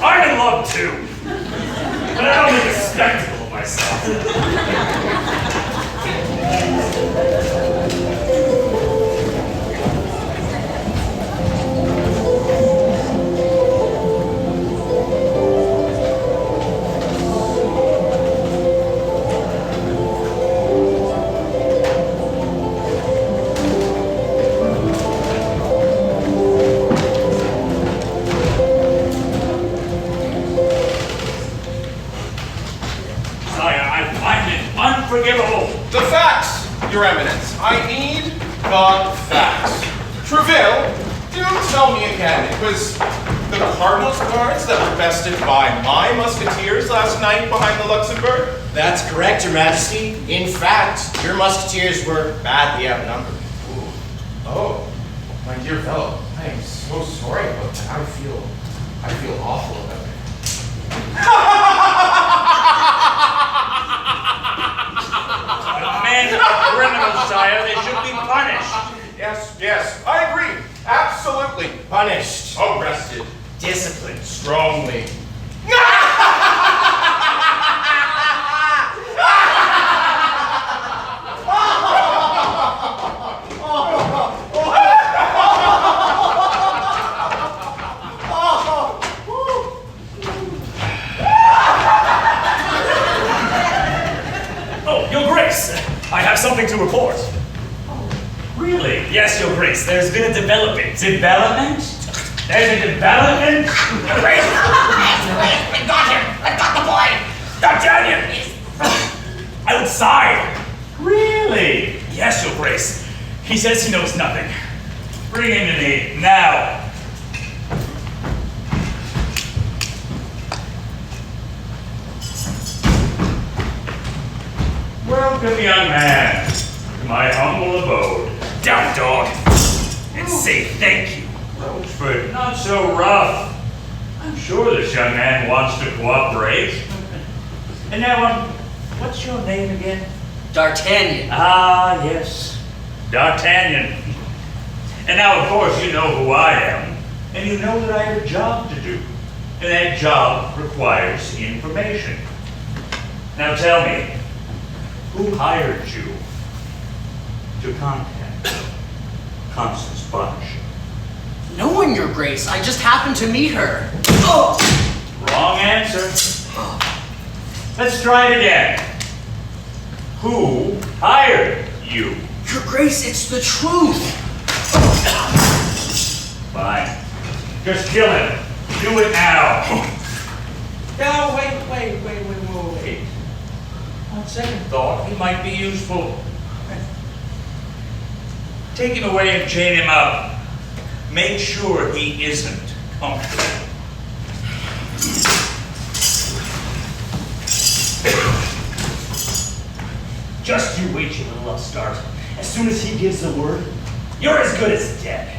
I'm in love too. But I don't make a spectacle of myself. unforgivable. The facts, Your Eminence. I need the facts. Treville, do tell me again, it was the Cardinal's guards that were bested by my musketeers last night behind the Luxembourg? That's correct, Your Majesty. In fact, your musketeers were badly outnumbered. Oh, my dear fellow, I am so sorry about that. I feel awful about it. Men are criminals, sire. They should be punished. Yes, I agree. Absolutely. Punished. Arrested. Disciplined. Strongly. Oh, Your Grace, I have something to report. Really? Yes, Your Grace, there's been a development. Development? There's a development? I got him! I got the boy! D'Artagnan! Outside! Really? Yes, Your Grace. He says he knows nothing. Bring him to me, now. Welcome, young man, to my humble abode. Down, dog! And say thank you. Roachford, not so rough. I'm sure this young man wants to cooperate. And now, what's your name again? D'Artagnan. Ah, yes, D'Artagnan. And now, of course, you know who I am, and you know that I have a job to do. And that job requires information. Now tell me, who hired you to contact Constance Bunch? No one, Your Grace. I just happened to meet her. Wrong answer. Let's try it again. Who hired you? Your Grace, it's the truth. Fine. Just kill him. Do it now. No, wait. On second thought, he might be useful. Take him away and chain him up. Make sure he isn't comfortable. Just you wait, you little upstart. As soon as he gives the word, you're as good as dead.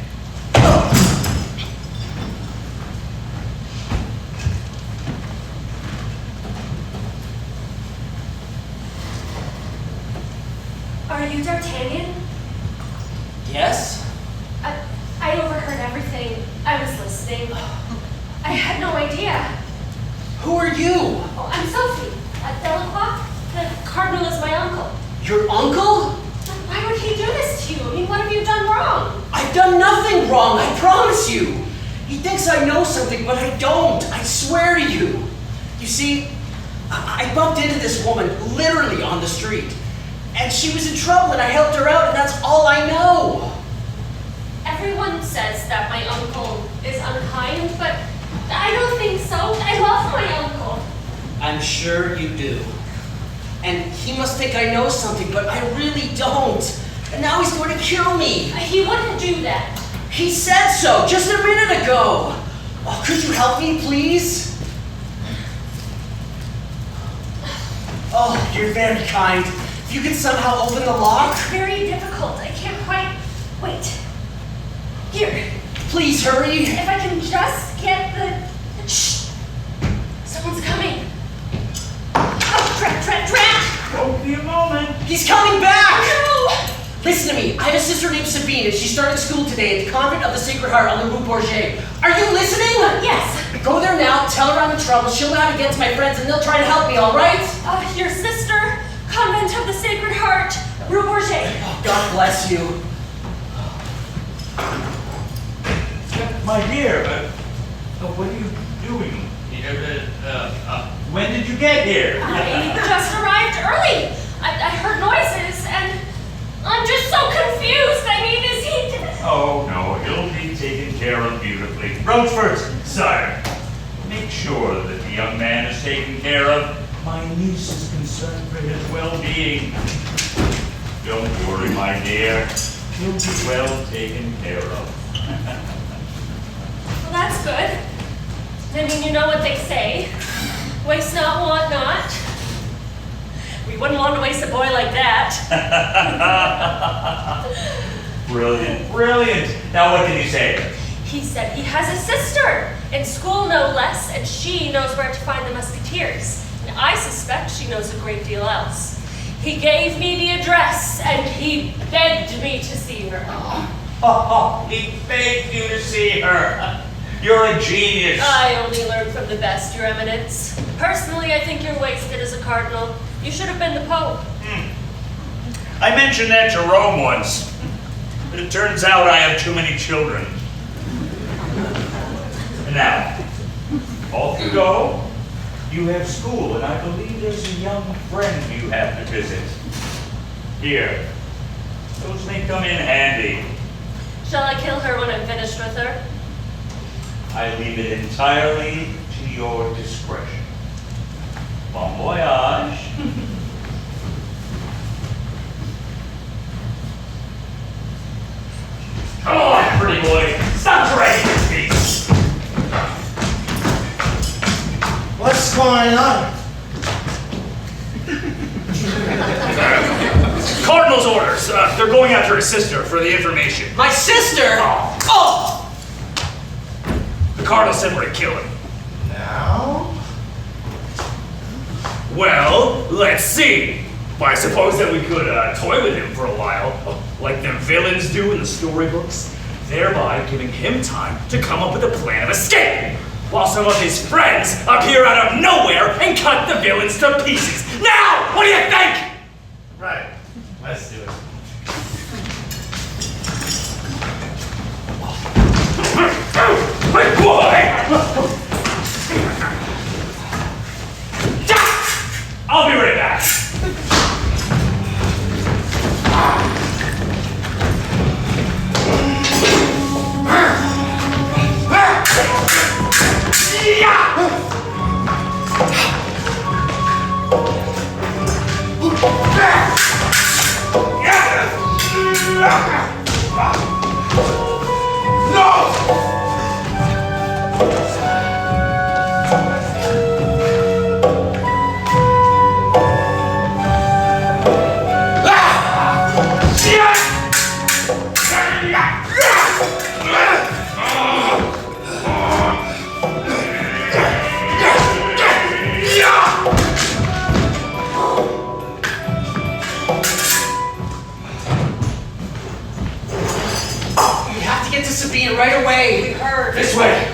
Are you D'Artagnan? Yes? I overheard everything. I was listening. I had no idea. Who are you? Oh, I'm Sophie. Delacroix. The Cardinal is my uncle. Your uncle? Why would he do this to you? I mean, what have you done wrong? I've done nothing wrong, I promise you. He thinks I know something, but I don't. I swear to you. You see, I bumped into this woman literally on the street. And she was in trouble and I helped her out, and that's all I know. Everyone says that my uncle is unkind, but I don't think so. I love my uncle. I'm sure you do. And he must think I know something, but I really don't. And now he's going to kill me. He wouldn't do that. He said so just a minute ago. Oh, could you help me, please? Oh, you're very kind. If you could somehow open the lock. It's very difficult. I can't quite. Wait. Here. Please hurry. If I can just get the. Shh. Someone's coming. Oh, trap. Won't be a moment. He's coming back. No. Listen to me. I have a sister named Sabine, and she started school today at the Convent of the Sacred Heart on the Rue Bourget. Are you listening? Yes. Go there now, tell her I'm in trouble. She'll know how to get to my friends, and they'll try to help me, all right? Your sister, Convent of the Sacred Heart, Rue Bourget. Oh, God bless you. My dear, what are you doing? When did you get here? I just arrived early. I heard noises, and I'm just so confused. I mean, is he... Oh, no, he'll be taken care of beautifully. Roachford, sire, make sure that the young man is taken care of. My niece is concerned for his well-being. Don't worry, my dear. He'll be well taken care of. Well, that's good. I mean, you know what they say. Waste not, want not. We wouldn't want to waste a boy like that. Brilliant, brilliant. Now what did he say? He said he has a sister, in school no less, and she knows where to find the Musketeers. And I suspect she knows a great deal else. He gave me the address, and he begged me to see her. Oh, he begged you to see her. You're a genius. I only learn from the best, Your Eminence. Personally, I think you're wasted as a cardinal. You should have been the Pope. I mentioned that to Rome once, but it turns out I have too many children. Now, off you go. You have school, and I believe there's a young friend you have to visit. Here, those may come in handy. Shall I kill her when I'm finished with her? I leave it entirely to your discretion. Bon voyage. Come on, pretty boy. Stop dragging your feet. What's going on? Cardinal's orders. They're going after his sister for the information. My sister? Oh! The Cardinal said we're to kill him. Now? Well, let's see. Well, I suppose that we could toy with him for a while, like them villains do in the storybooks, thereby giving him time to come up with a plan of escape, while some of his friends appear out of nowhere and cut the villains to pieces. Now, what do you think? Right. Let's do it. Hey, boy! I'll be right back. Right away. We heard. This way.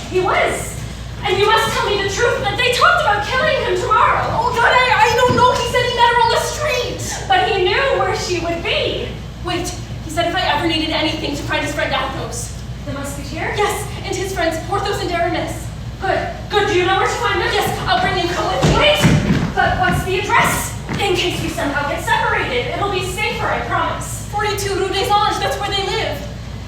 He was. And you must tell me the truth that they talked about killing him tomorrow. Oh God, I don't know. He said he met her on the street. But he knew where she would be. Wait, he said if I ever needed anything to find his friend Athos. The Musketeer? Yes, and his friends Porthos and Aramis. Good. Good. Do you know where to find them? Yes, I'll bring you. Come with me. Wait! But what's the address? In case we somehow get separated. It'll be safer, I promise. 42 Rue des Anges, that's where they live.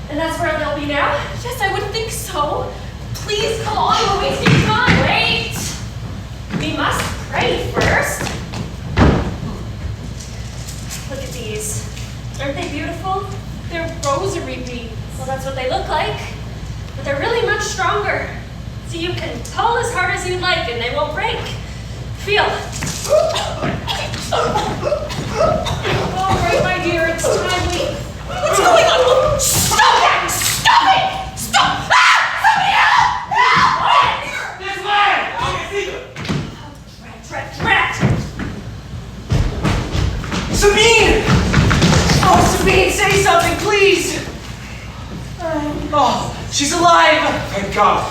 And that's where they'll be now? Yes, I would think so. Please, come on, we're wasting time. Wait! We must pray first. Look at these. Aren't they beautiful? They're rosary beads. Well, that's what they look like. But they're really much stronger. So you can pull as hard as you'd like and they won't break. Feel. All right, my dear, it's time we... What's going on? Stop it! Stop it! Stop! Ah! Somebody help! Help! This way! Drat! Sabine! Oh, Sabine, say something, please! Oh, she's alive! Thank God.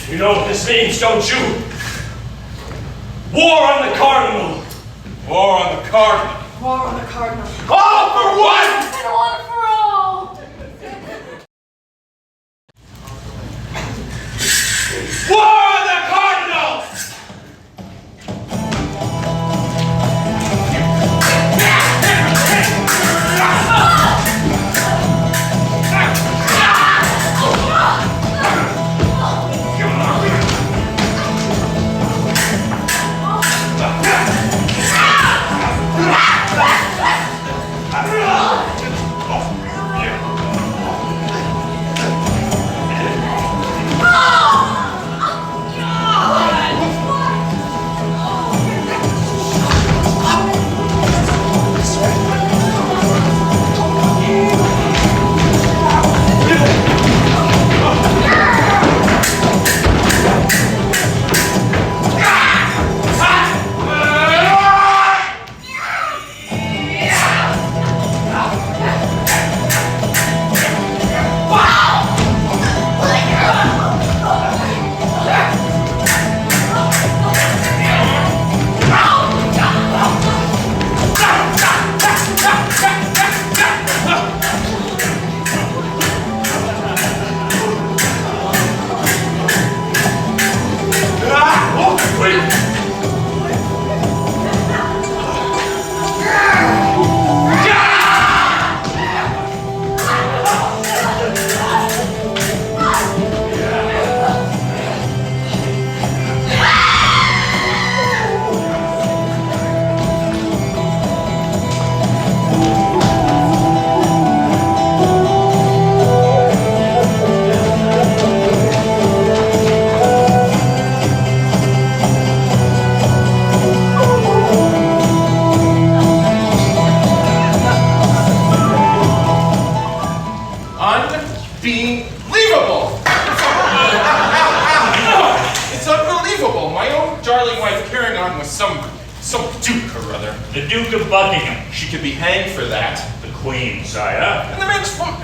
You know what this means, don't you? War on the Cardinal. War on the Cardinal. War on the Cardinal. All for one! And one for all! War on the Cardinal! Unbelievable! It's unbelievable. My own darling wife carrying on with some duke or other. The Duke of Buckingham. She could be hanged for that. The Queen, sire. And the man's from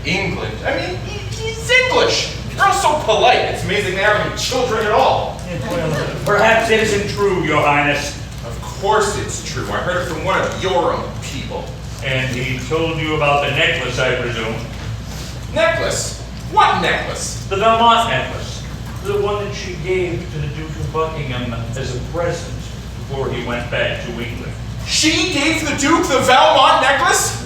England. I mean, he's English. They're all so polite. It's amazing they haven't any children at all. Well, perhaps it isn't true, Your Highness. Of course it's true. I heard it from one of your own people. And he told you about the necklace, I presume. Necklace? What necklace? The Belmont necklace. The one that she gave to the Duke of Buckingham as a present before he went back to England. She gave the Duke the Valmont necklace?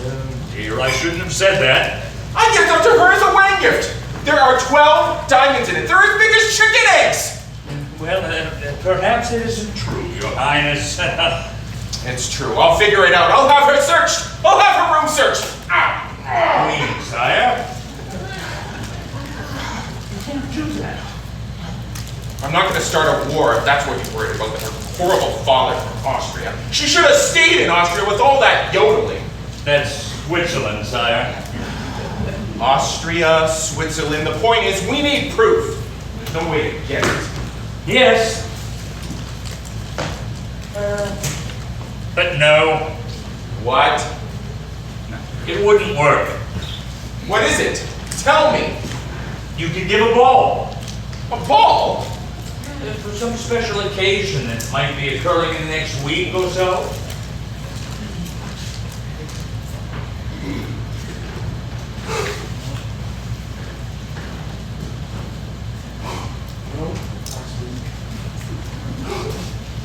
Dear, I shouldn't have said that. I gave them to her as a wedding gift. There are 12 diamonds in it. They're as big as chicken eggs. Well, perhaps it isn't true, Your Highness. It's true. I'll figure it out. I'll have her searched. I'll have her room searched. Queen, sire. You can't do that. I'm not going to start a war if that's what you're worried about with her horrible father from Austria. She should have stayed in Austria with all that yodeling. That's Switzerland, sire. Austria, Switzerland. The point is, we need proof. There's no way to get it. Yes. But no. What? It wouldn't work. What is it? Tell me. You can give a ball. A ball? For some special occasion that might be occurring in the next week or so.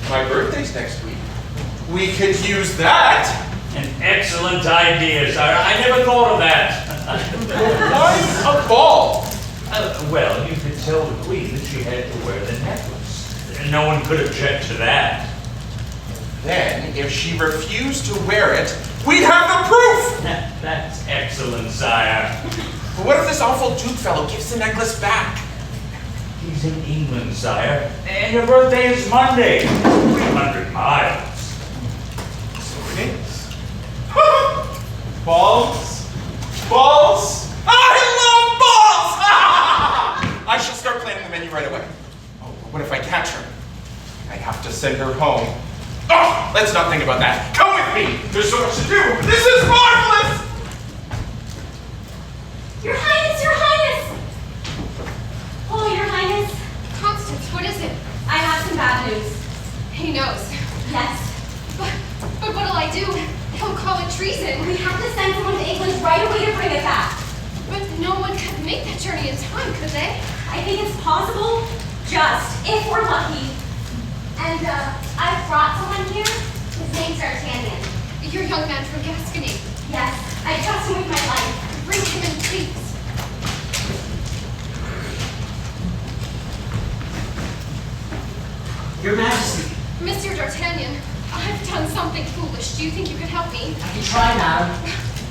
My birthday's next week. We could use that. An excellent idea, sire. I never thought of that. Why a ball? Well, you could tell the queen that she had to wear the necklace. No one could object to that. Then, if she refused to wear it, we'd have the proof! That's excellent, sire. But what if this awful Duke fellow gives the necklace back? He's in England, sire. And your birthday is Monday. 300 miles. So it is. Balls? Balls? I love balls! I shall start planning the menu right away. Oh, but what if I catch her? I have to send her home. Oh, let's not think about that. Come with me. There's so much to do. This is marvelous! Your Highness, Your Highness! Oh, Your Highness. Constance, what is it? I have some bad news. He knows. Yes. But what'll I do? He'll call it treason. We have to send someone to England right away to bring it back. But no one could make that journey in time, could they? I think it's possible, just if we're lucky. And I've brought someone here. His name's D'Artagnan. Your young man from Gascony. Yes, I trust him with my life. Bring him in, please. Your Majesty. Mr. D'Artagnan, I've done something foolish. Do you think you could help me? I can try, madam.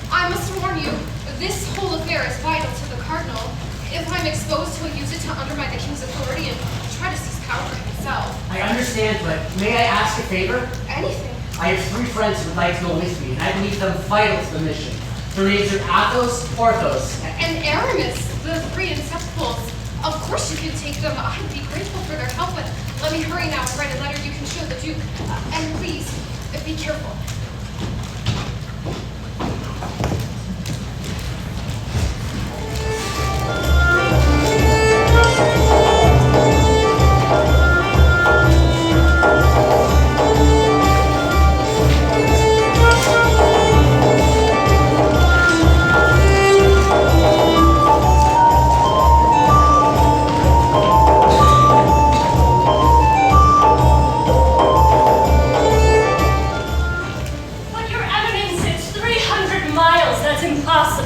I must warn you, this whole affair is vital to the Cardinal. If I'm exposed, he'll use it to undermine the King's authority and try to seize power himself. I understand, but may I ask a favor? Anything. I have 3 friends who would like to go with me, and I believe them vital to the mission. Their names are Athos, Porthos, And Aramis, the 3 incepticals. Of course you can take them. I'd be grateful for their help, but let me hurry now and write a letter you can show the Duke. And please, be careful.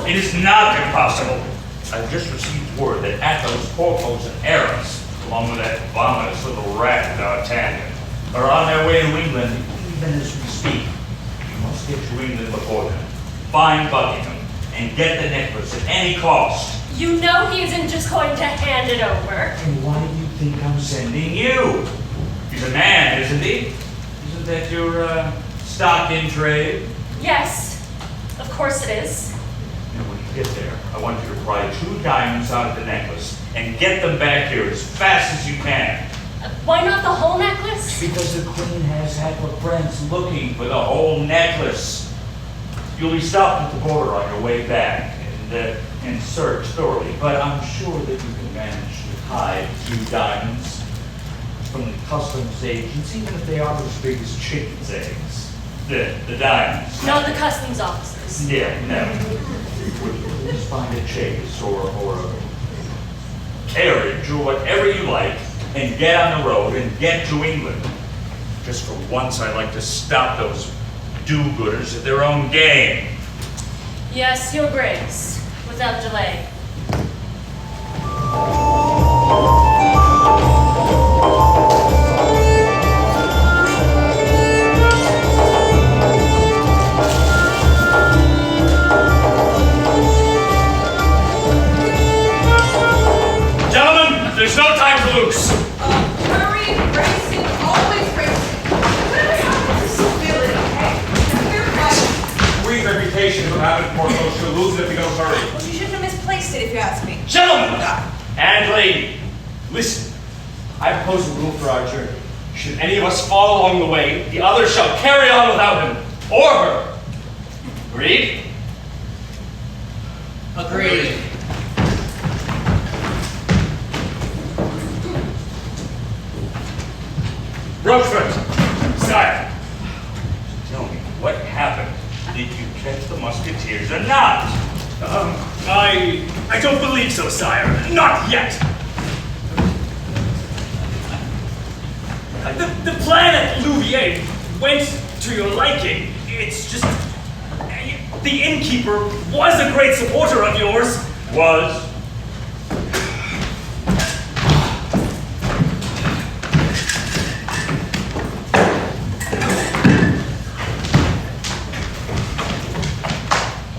It is not impossible. I've just received word that Athos, Porthos, and Aramis, along with that vomitous little rat D'Artagnan, are on their way to England even as we speak. You must get to England before them. Find Buckingham and get the necklace at any cost. You know he isn't just going to hand it over. And why do you think I'm sending you? He's a man, isn't he? Isn't that your stock in trade? Yes, of course it is. And when you get there, I want you to pry 2 diamonds out of the necklace and get them back here as fast as you can. Why not the whole necklace? Because the Queen has had her friends looking for the whole necklace. You'll be stopped at the border on your way back and searched thoroughly, but I'm sure that you can manage to hide 2 diamonds from the customs agents, even if they are as big as chicken's eggs. The diamonds. Not the customs officers. Yeah, no. Just find a chaise or a carriage or whatever you like and get on the road and get to England. Just for once, I'd like to stop those do-gooders at their own game. Yes, Your Grace, without delay. There's no time to lose. Hurry, racing, always racing. Whatever happened to civility, hey? You're right. Queen's reputation for having Porthos, she'll lose it if we don't hurry. Well, you shouldn't have misplaced it if you ask me. Gentlemen and lady, listen. I propose a rule for our journey. Should any of us fall along the way, the others shall carry on without him or her. Agreed? Agreed. Rochefort! Sire! Tell me, what happened? Did you catch the Musketeers or not? I don't believe so, sire. Not yet. The plan at Louviers went to your liking. It's just... The innkeeper was a great supporter of yours. Was?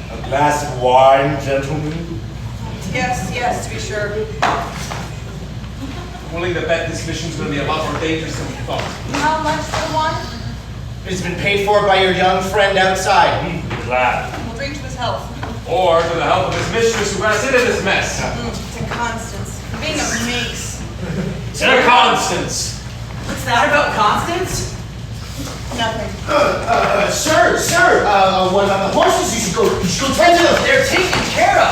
A glass of wine, gentlemen? Yes, to be sure. I'm willing to bet this mission's going to be a lot more dangerous than we thought. How much for one? It's been paid for by your young friend outside. Glad. We'll drink to his health. Or to the help of his mistress who got us into this mess. To Constance. Being a mace. To Constance. What's that about Constance? Nothing. Sir, what about the horses? You should go tend to them. They're taken care of.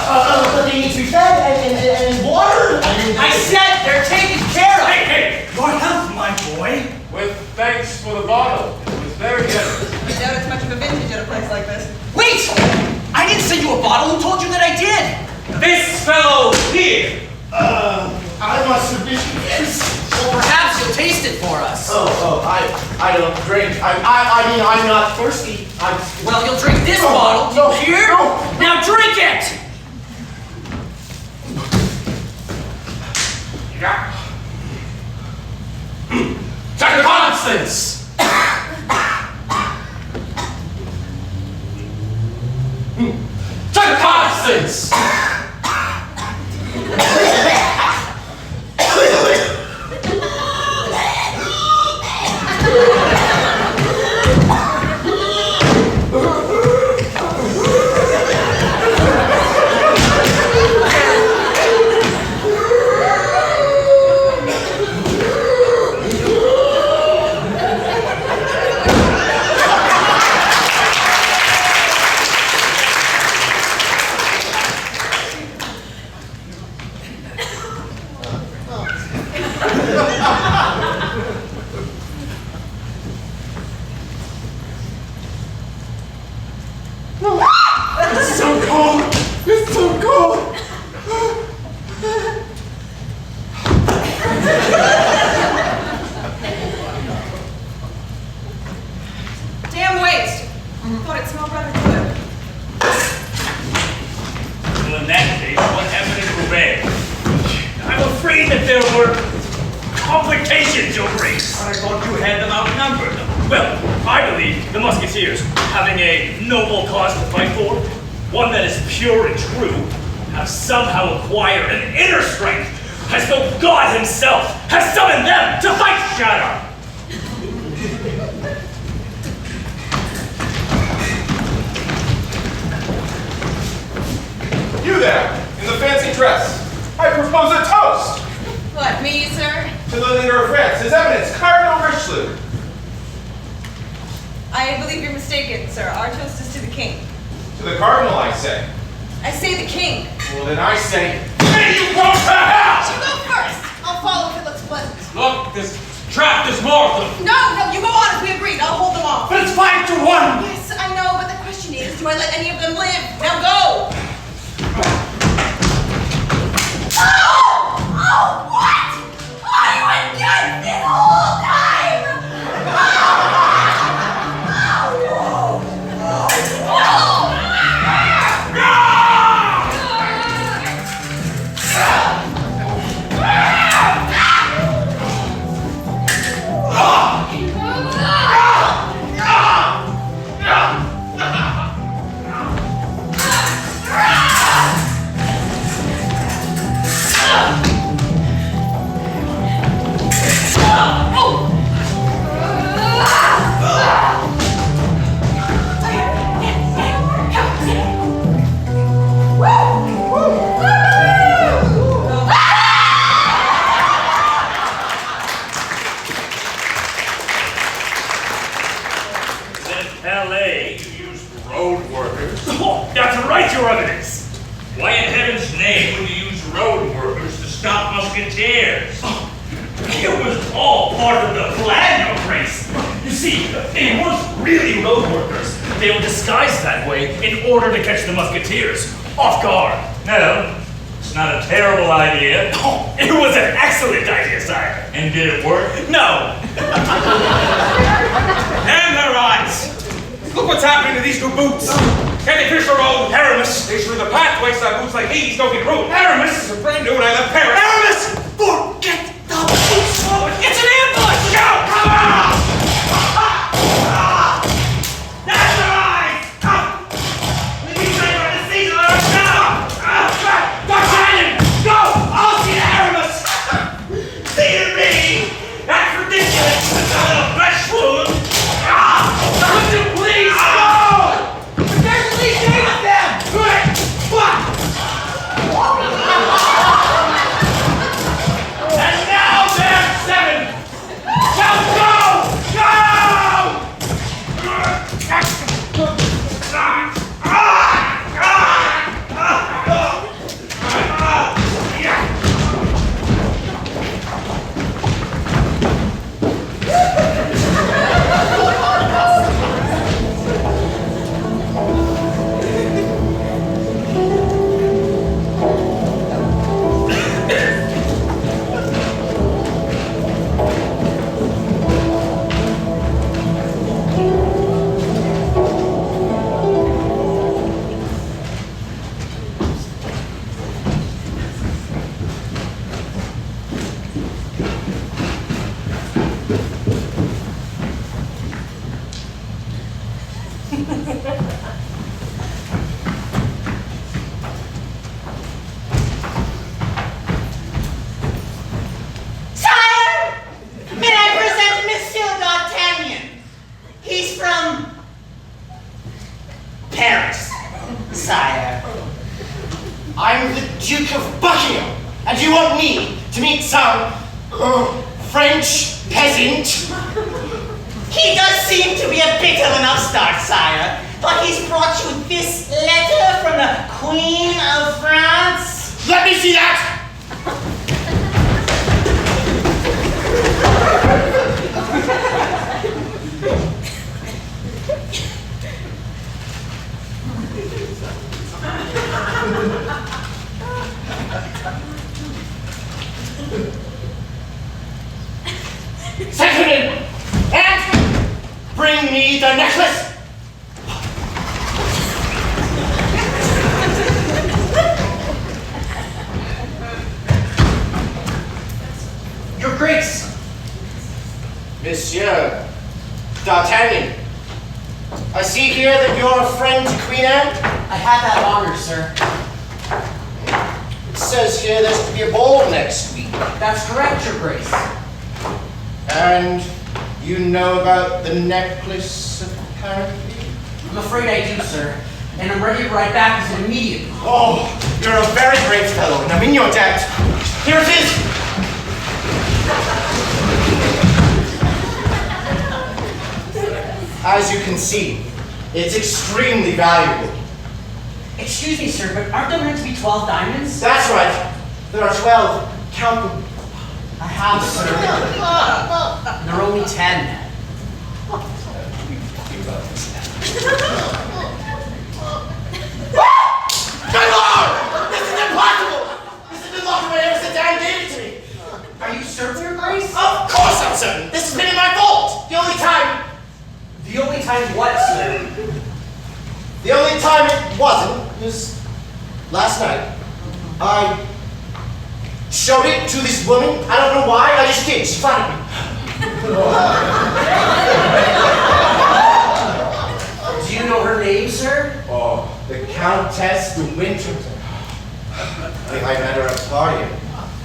But they need to be fed and watered. I said they're taken care of. Hey, your health, my boy. With thanks for the bottle. It was very generous. I doubt it's much of a vintage at a place like this. Wait! I didn't send you a bottle. Who told you that I did? This fellow here. I must have been confused. Well, perhaps you'll taste it for us. I don't drink. I mean, I'm not thirsty. Well, you'll drink this bottle. No, Here? no. Now drink it! To Constance. To Constance. It's so cold. It's so cold. Damn waste. Thought it smelled rather good. Well, in that case, what happened in Roubaix? I'm afraid that there were complications, Your Grace. I thought you had them outnumbered. Well, I believe the Musketeers, having a noble cause to fight for, one that is pure and true, have somehow acquired an inner strength, as though God himself has summoned them to fight. Shut up. You there, in the fancy dress. I propose a toast What, me, sir? to the leader of France, His Eminence, Cardinal Richelieu. I believe you're mistaken, sir. Our toast is to the king. To the Cardinal, I say. I say the king. Well, then I say, may you go to hell! You go first. I'll follow if it looks pleasant. Look, this trap is more of them. No, you go on as we agreed. I'll hold them off. But it's 5 to 1. Yes, I know, but the question is, do I let any of them live? Now go! Oh, what? Are you against it the whole time? That's right, Your Eminence. Why in heaven's name would you use road workers to stop musketeers? It was all part of the plan, Your Grace. You see, they weren't really road workers. They were disguised that way in order to catch the Musketeers off guard. No, it's not a terrible idea. Oh, it was an excellent idea, sire. And did it work? No. And their eyes. Look what's happening to these two boots. Can't they finish their road? Aramis. They through the pathways that boots like these don't get ruined. Aramis. This is brand new and I left Paris. Aramis! Forget the boots. It's an ambush! Go! Come on! That's their eyes! We need to make our decision now! D'Artagnan! Go! I'll see to Aramis! See to me! That's ridiculous! It's not a fresh wound! Would you please go! There's at least 8 of them! What? And now there's 7! Now go! Sire! May I present Monsieur d'Artagnan? He's from Paris, sire. I'm the Duke of Buckingham, and you want me to meet some French peasant? He does seem to be a bit of an upstart, sire, but he's brought you this letter from the Queen of France. Let me see that! Gentlemen, and bring me the necklace! Your Grace! Monsieur d'Artagnan, I see here that you're a friend to Queen Anne. I have that honor, sir. It says here there's to be a ball next week. That's correct, Your Grace. And you know about the necklace, apparently? I'm afraid I do, sir. And I'm ready to write back as an immediate. Oh, you're a very great fellow, and I'm in your debt. Here it is! As you can see, it's extremely valuable. Excuse me, sir, but aren't there meant to be 12 diamonds? That's right. There are 12. Count them. I have, sir. There are only 10. My lord! This is impossible! This has been locked away ever since Anne gave it to me. Are you certain, Your Grace? Of course I'm certain. This has been my fault. The only time what, sir? The only time it wasn't was last night. I showed it to this woman. I don't know why. I just did. She flattered me. Do you know her name, sir? Oh, the Countess de Winter. I think I met her at a party.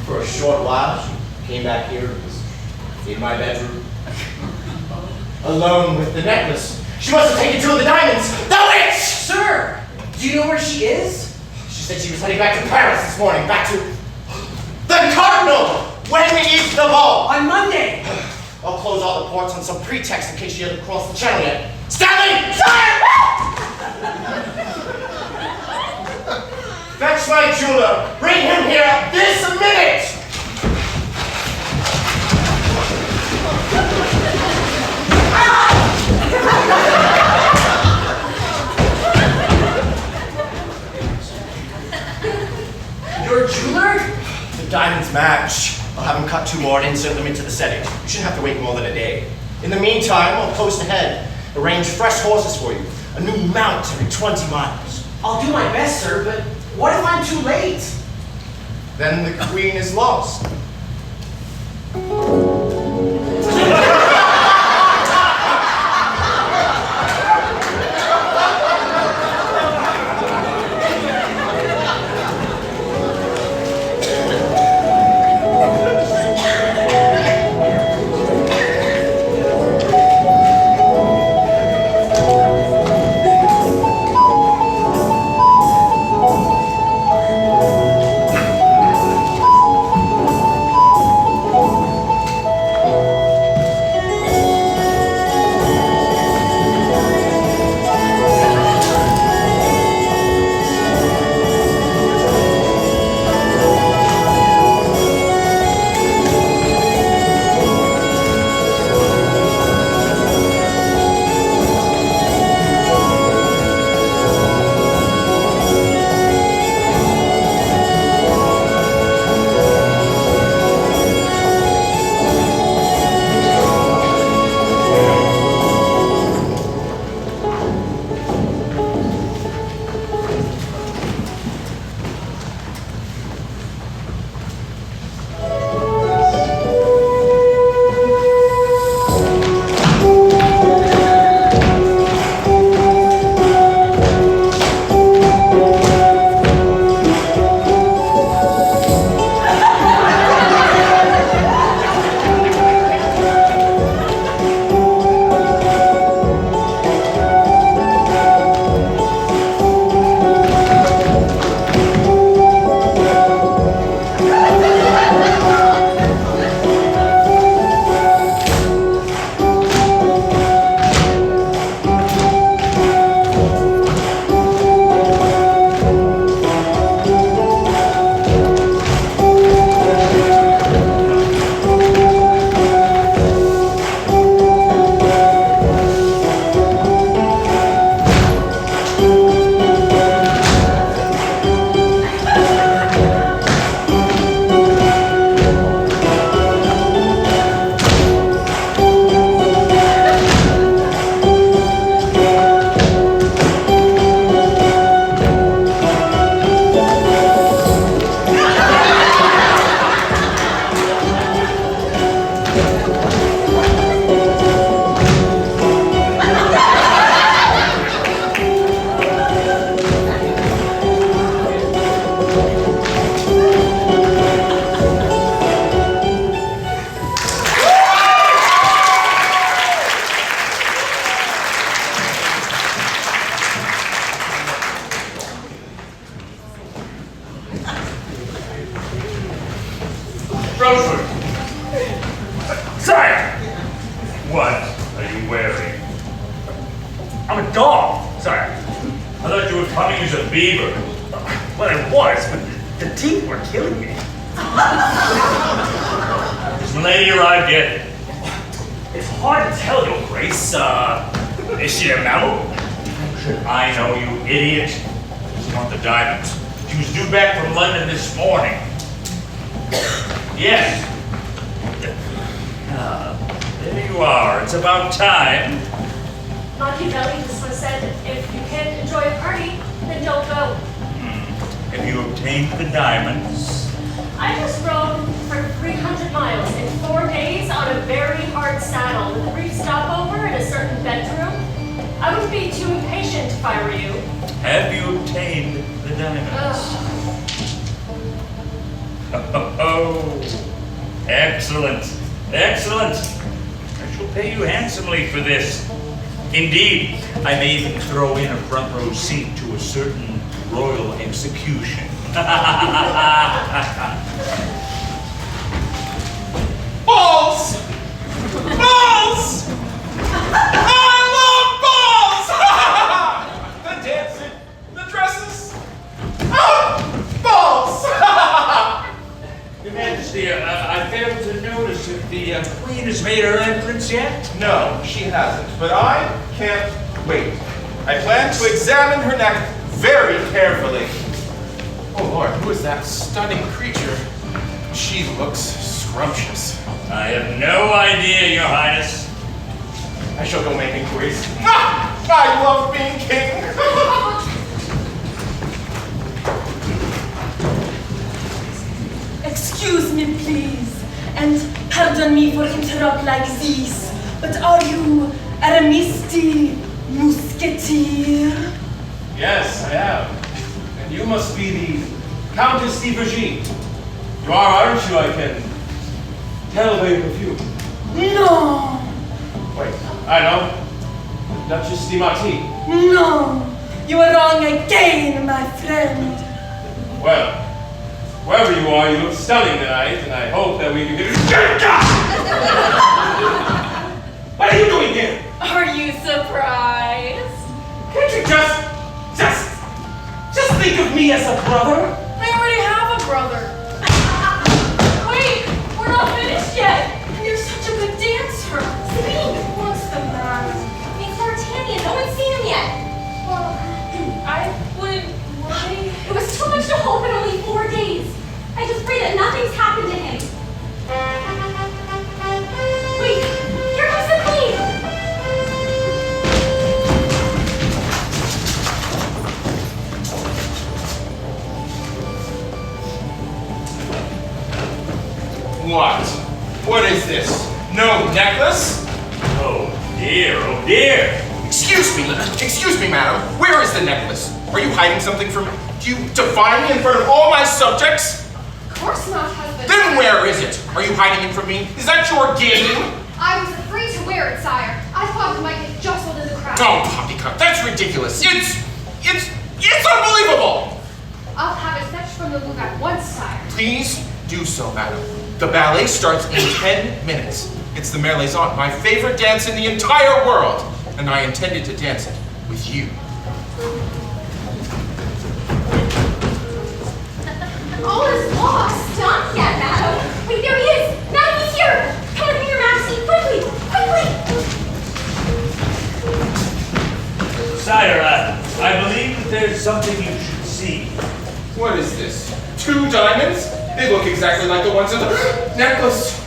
For a short while, she came back here and was in my bedroom. Alone with the necklace. She must have taken 2 of the diamonds. The witch! Sir, do you know where she is? She said she was heading back to Paris this morning. Back to the Cardinal! When is the ball? On Monday. I'll close all the ports on some pretext in case she hasn't crossed the channel yet. Stanley! Sire! Fetch my jeweler. Bring him here this minute! I'll have him cut 2 more and insert them into the setting. You shouldn't have to wait more than a day. In the meantime, I'll post ahead, arrange fresh horses for you, a new mount every 20 miles. I'll do my best, sir, but what if I'm too late? Then the queen is lost. Rosewood! Sire! What are you wearing? I'm a dog, sire. I thought you were coming as a beaver. Well, I was, but the teeth were killing me. Has Milady arrived yet? It's hard to tell, Your Grace. Is she a mammal? I know, you idiot. She wants the diamonds. She was due back from London this morning. Yes. There you are. It's about time. Machiavelli just said, if you can't enjoy a party, then don't go. Have you obtained the diamonds? I just rode for 300 miles in 4 days on a very hard saddle with a brief stopover in a certain bedroom. I wouldn't be too impatient if I were you. Have you obtained the diamonds? Oh, excellent, excellent. I shall pay you handsomely for this. Indeed, I may even throw in a front row seat to a certain royal execution. Balls! Balls! I love balls! The dancing, the dresses. Oh, balls! Your Majesty, I failed to notice if the Queen has made her entrance yet. No, she hasn't, but I can't wait. I plan to examine her neck very carefully. Oh Lord, who is that stunning creature? She looks scrumptious. I have no idea, Your Highness. I shall go make inquiries. Ah! I love being king. Excuse me, please, and pardon me for interrupt like this, but are you Aramis the Musketeer? Yes, I am. And you must be the Countess de Virgin. You are, aren't you? I can tell by your perfume. No, Wait, I know. Duchess de Marty. no, you are wrong again, my friend. Well, wherever you are, you look stunning tonight, and I hope that we can get What are you doing here? Are you surprised? Can't you just think of me as a brother? I already have a brother. Wait, we're not finished yet. And you're such a good dancer. Sabine, what's the matter? He's D'Artagnan. No one's seen him yet. Well, I wouldn't worry. It was too much to hope in only 4 days. I just pray that nothing's happened to him. Wait, here comes the queen. What? What is this? No necklace? Oh dear. Excuse me, madam. Where is the necklace? Are you hiding something from me? Do you defy me in front of all my subjects? Of course not, husband. Then where is it? Are you hiding it from me? Is that your game? I was afraid to wear it, sire. I thought it might get jostled in the crowd. Oh, poppycock, that's ridiculous. It's unbelievable. I'll have it fetched from the Louvre at once, sire. Please do so, madam. The ballet starts in 10 minutes. It's the Merlaison, my favorite dance in the entire world, and I intended to dance it with you. All is lost. Not yet, madam. Wait, there he is. Now he's here. Come with me, Your Majesty. Quickly. Sire, I believe that there's something you should see. What is this? 2 diamonds? They look exactly like the ones in the necklace.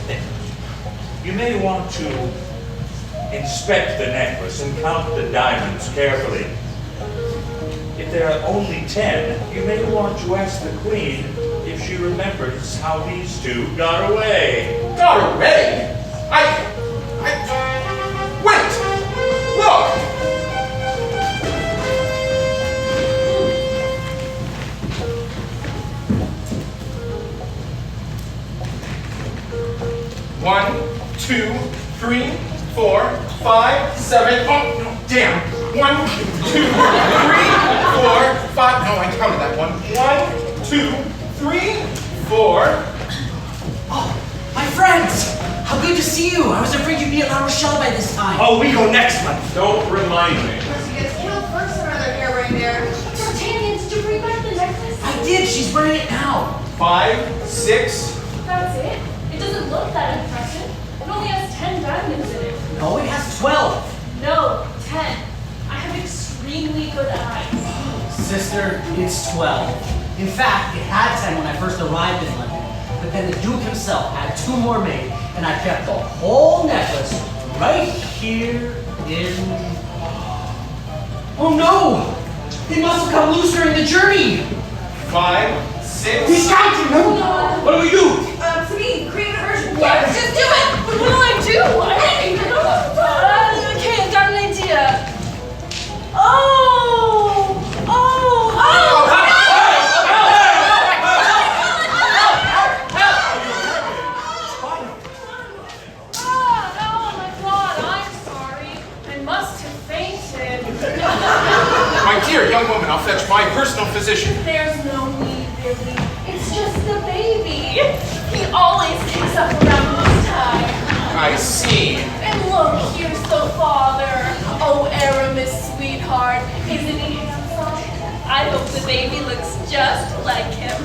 You may want to inspect the necklace and count the diamonds carefully. If there are only 10, you may want to ask the Queen if she remembers how these 2 got away. Got away? Wait! Look! One, 2, 3, 4, 5, 7. Oh, no, damn. 1, 2, 3, 4, 5. No, I counted that one. 1, 2, 3, 4. Oh, my friends! How good to see you! I was afraid you'd be at La Rochelle by this time. Oh, we go next month. Don't remind me. She gets killed first or other hair right there. D'Artagnan, did you bring back the necklace? I did. She's wearing it now. 5, 6. That's it? It doesn't look that impressive. It only has 10 diamonds in it. No, it has 12. No, 10. I have extremely good eyes. Sister, it's 12. In fact, it had 10 when I first arrived in London. But then the Duke himself had 2 more made, and I kept the whole necklace right here in... Oh no! They must have come loose during the journey! 5, 6. He's counting them! What do we do? Sabine, create a version. Yeah, Just do it. What do I do? Okay, I've got an idea. Oh my God, I'm sorry. I must have fainted. My dear young woman, I'll fetch my personal physician. There's no need, Billy. It's just the baby. He always kicks up around this time. I see. And look, here's the father. Oh, Aramis, sweetheart. Isn't he handsome? I hope the baby looks just like him.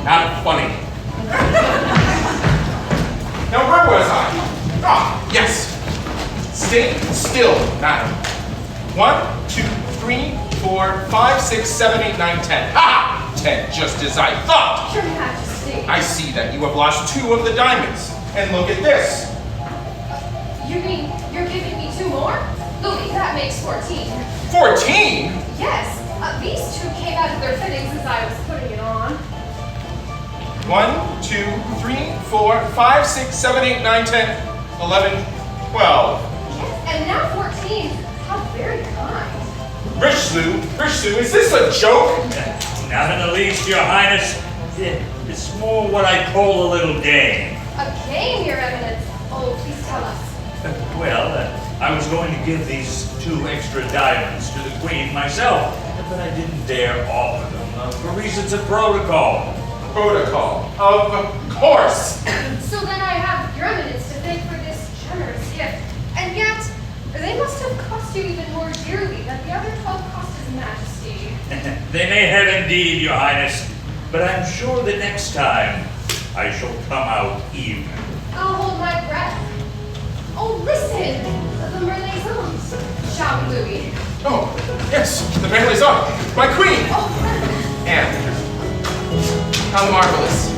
Not funny. Now, where was I? Ah, yes. Stay still, madam. 1, 2, 3, 4, 5, 6, 7, 8, 9, 10. Ha! 10, just as I thought. Your Majesty. I see that you have lost 2 of the diamonds. And look at this. You mean you're giving me 2 more? Louis, that makes 14. 14? Yes, these 2 came out of their fittings as I was putting it on. 1, 2, 3, 4, 5, 6, 7, 8, 9, 10, 11, 12. Yes, and now 14. How very kind. Richelieu, is this a joke? Not in the least, Your Highness. It's more what I call a little game. A game, Your Eminence. Oh, please tell us. Well, I was going to give these 2 extra diamonds to the Queen myself, but I didn't dare offer them for reasons of protocol. Protocol. Of course. So then I have Your Eminence to thank for this generous gift. And yet, they must have cost you even more dearly than the other 12 cost His Majesty. They may have indeed, Your Highness, but I'm sure that next time I shall come out even. I'll hold my breath. Oh, listen! The Merlaisons. Shall we, Louis? Oh, yes, the Merlaisons. My queen. Oh. Anne, how marvelous.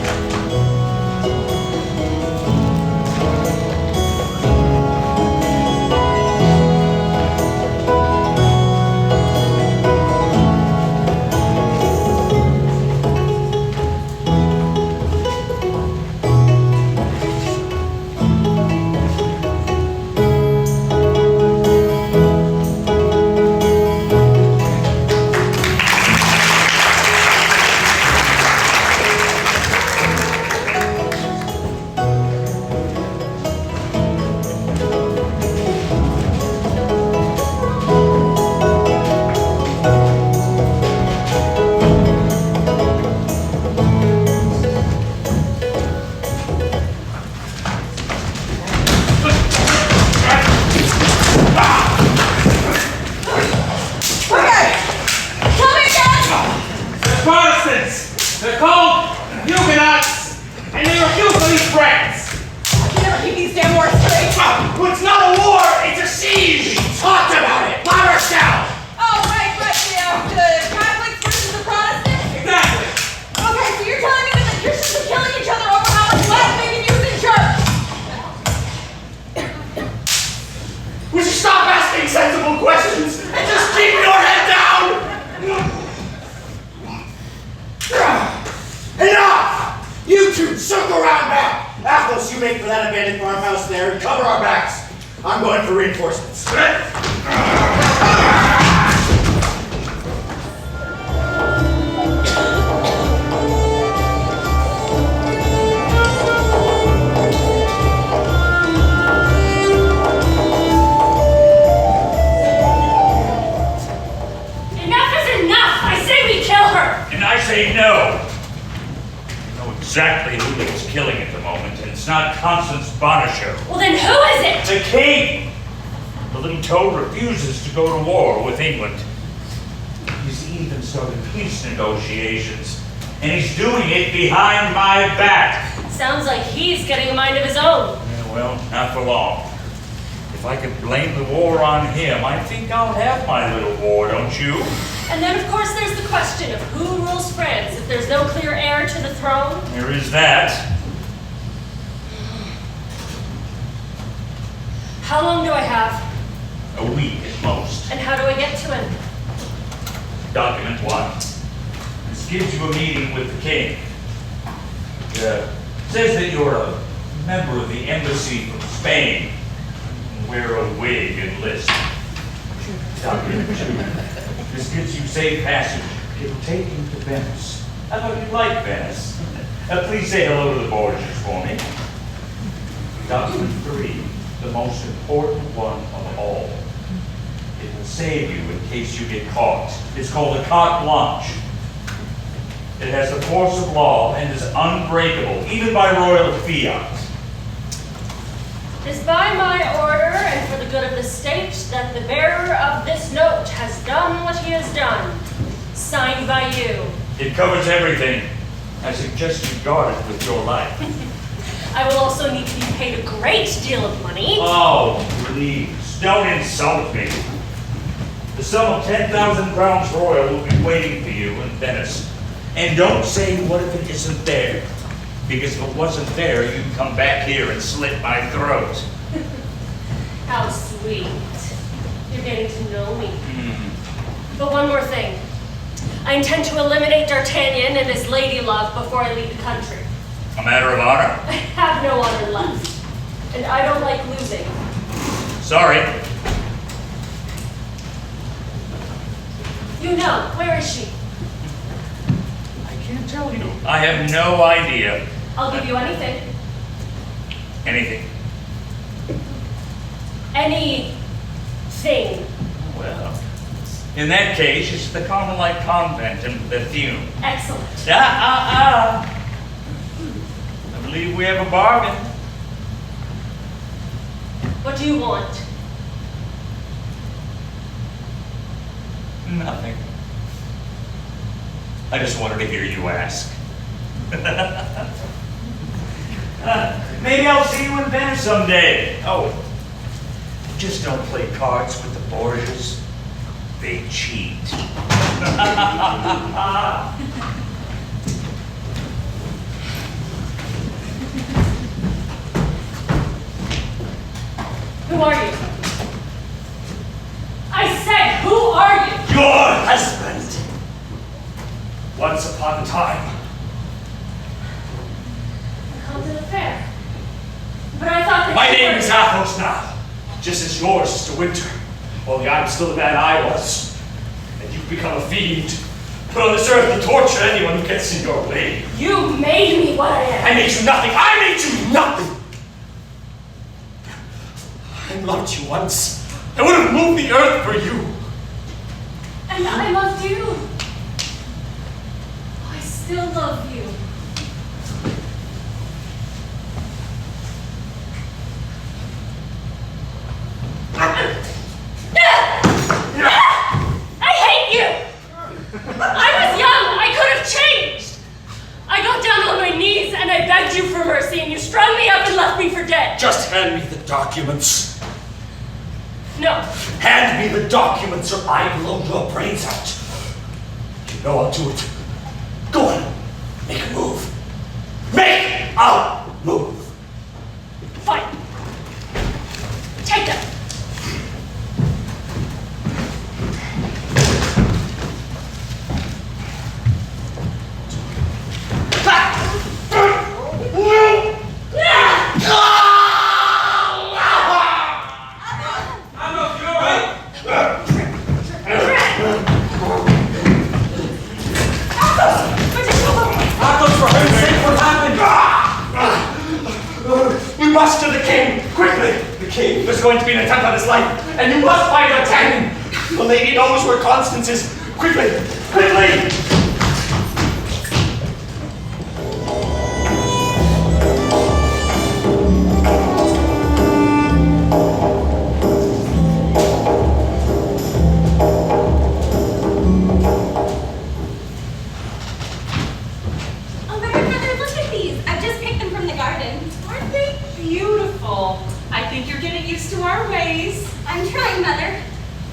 Negotiations, and he's doing it behind my back. Sounds like he's getting a mind of his own. Yeah, well, not for long. If I could blame the war on him, I think I'll have my little war, don't you? And then, of course, there's the question of who rules France if there's no clear heir to the throne. There is that. How long do I have? A week at most. And how do I get to him? Document 1. This gives you a meeting with the king. It says that you're a member of the embassy from Spain. Wear a wig and list. Document 2. This gives you safe passage. It'll take you to Venice. I thought you'd like Venice. Please say hello to the Borgias for me. Document 3. The most important one of all. It will save you in case you get caught. It's called a carte blanche. It has the force of law and is unbreakable, even by royal fiat. It is by my order and for the good of the state that the bearer of this note has done what he has done. Signed by you. It covers everything. I suggest you guard it with your life. I will also need to be paid a great deal of money. Oh, please, don't insult me. The sum of 10,000 crowns royal will be waiting for you in Venice. And don't say, what if it isn't there? Because if it wasn't there, you'd come back here and slit my throat. How sweet. You're getting to know me. But one more thing. I intend to eliminate D'Artagnan and his lady love before I leave the country. A matter of honor? I have no honor left. And I don't like losing. Sorry. You know, where is she? I can't tell you. I have no idea. I'll give you anything. Anything. Anything. Well, in that case, it's the Carmelite Convent in Bethune. Excellent. I believe we have a bargain. What do you want? Nothing. I just wanted to hear you ask. Maybe I'll see you in Venice someday. Oh, just don't play cards with the Borgias. They cheat. Who are you? I said, who are you? Your husband! Once upon a time. Come to the fair. But I thought that My you name were- is Athos now, just as yours is to Winter. Only I'm still the man I was. And you've become a fiend. Put on this earth to torture anyone who gets in your way. You made me what I am. I made you nothing. I made you nothing. I loved you once. I would have moved the earth for you. And I loved you. I still love you. I hate you! I was young. I could have changed. I got down on my knees and I begged you for mercy and you strung me up and left me for dead. Just hand me the documents. No. Hand me the documents or I blow your brains out. You know I'll do it. Go on. Make a move. Make a move. Fine. Take them. We must to the king, quickly! The king, there's going to be an attempt on his life, and you must find D'Artagnan! The lady knows where Constance is. Quickly! Quickly! Oh, Mother, look at these. I've just picked them from the garden. Aren't they beautiful? I think you're getting used to our ways. I'm trying, Mother.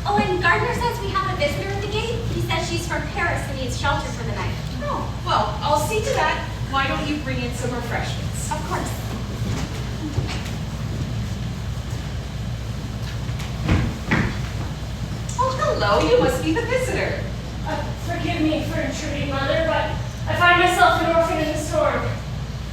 Oh, and Gardner says we have a visitor at the gate. He says she's from Paris and needs shelter for the night. Oh, well, I'll see to that. Why don't you bring in some refreshments? Of course. Oh, hello. You must be the visitor. Forgive me for intruding, Mother, but I find myself an orphan in the storm.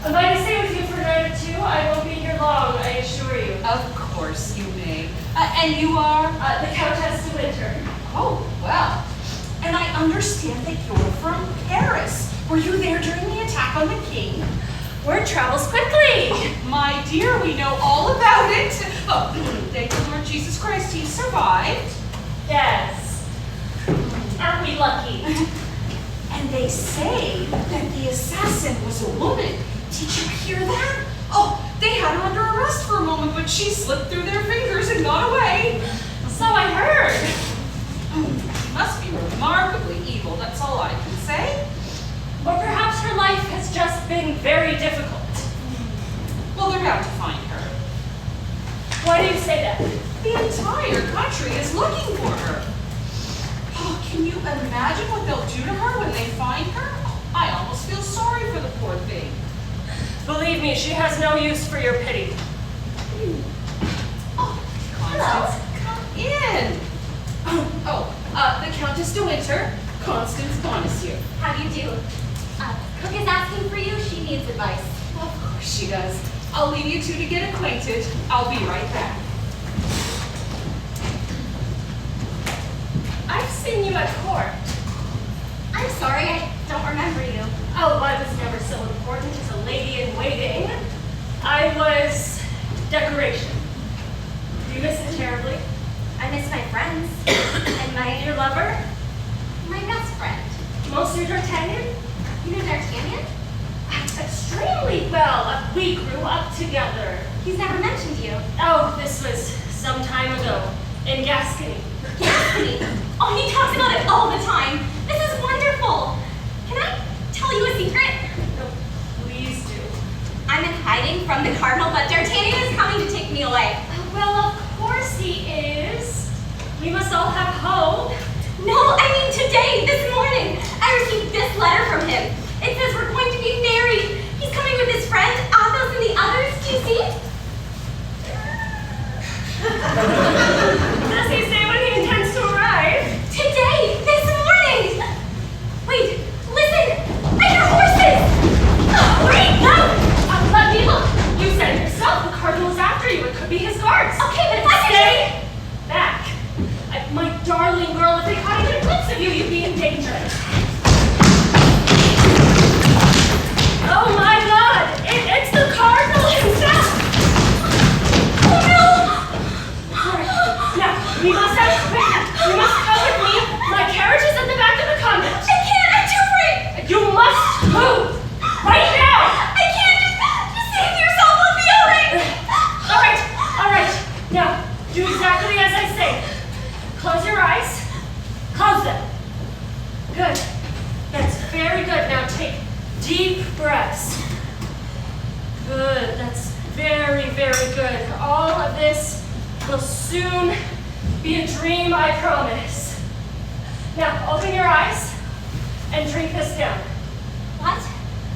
Might I stay with you for a night or two? I won't be here long, I assure you. Of course you may. And you are? The Countess de Winter. Oh, well. And I understand that you're from Paris. Were you there during the attack on the king? Word travels quickly. My dear, we know all about it. Oh, thank the Lord Jesus Christ, he survived. Yes. Aren't we lucky? And they say that the assassin was a woman. Did you hear that? Oh, they had her under arrest for a moment, but she slipped through their fingers and got away. So I heard. She must be remarkably evil, that's all I can say. Or perhaps her life has just been very difficult. Well, they're bound to find her. Why do you say that? The entire country is looking for her. Oh, can you imagine what they'll do to her when they find her? Oh, I almost feel sorry for the poor thing. Believe me, she has no use for your pity. Constance, come in. The Countess de Winter, Constance Bonacieux. How do you do? Cook is asking for you. She needs advice. Of course she does. I'll leave you two to get acquainted. I'll be right back. I've seen you at court. I'm sorry, I don't remember you. Oh, I was never so important as a lady in waiting. I was decoration. Do you miss it terribly? I miss my friends. And Your lover? my best friend. Monsieur D'Artagnan? You know D'Artagnan? Extremely well. We grew up together. He's never mentioned you. Oh, this was some time ago in Gascony. Gascony? Oh, he talks about it all the time. This is wonderful. Can I tell you a secret? No, please do. I'm in hiding from the Cardinal, but D'Artagnan is coming to take me away. Well, of course he is. We must all have hope. No, I mean today, this morning. I received this letter from him. It says we're going to be married. He's coming with his friend, Athos, and the others. Do you see? Does he say when he intends to arrive? Today, this morning. Wait, listen. I hear horses. Wait, no. Let me look. You said it yourself. The cardinal is after you. It could be his guards. Okay, but if I can Stay back. My darling girl, if they caught even a glimpse of you, you'd be in danger. Oh my God! It's the cardinal himself! Oh no! All right, now we must have quick. You must come with me. My carriage is at the back of the convent. I can't. I'm too afraid. You must move right now. I can't. Just save yourself. I'll be all right. All right. Now do exactly as I say. Close your eyes. Close them. Good. That's very good. Now take deep breaths. Good. That's very, very good. All of this will soon be a dream, I promise. Now open your eyes and drink this down. What?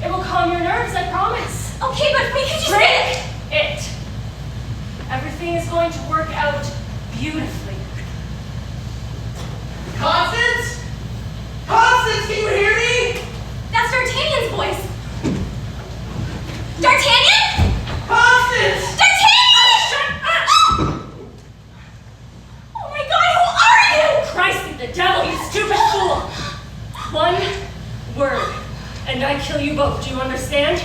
It will calm your nerves, I promise. Okay, but we can just Drink it. Everything is going to work out beautifully. Constance? Constance, can you hear me? That's D'Artagnan's voice. D'Artagnan? Constance! D'Artagnan! Shut up! Oh my God, who are you? Christ be the devil, you stupid fool! One word, and I kill you both. Do you understand?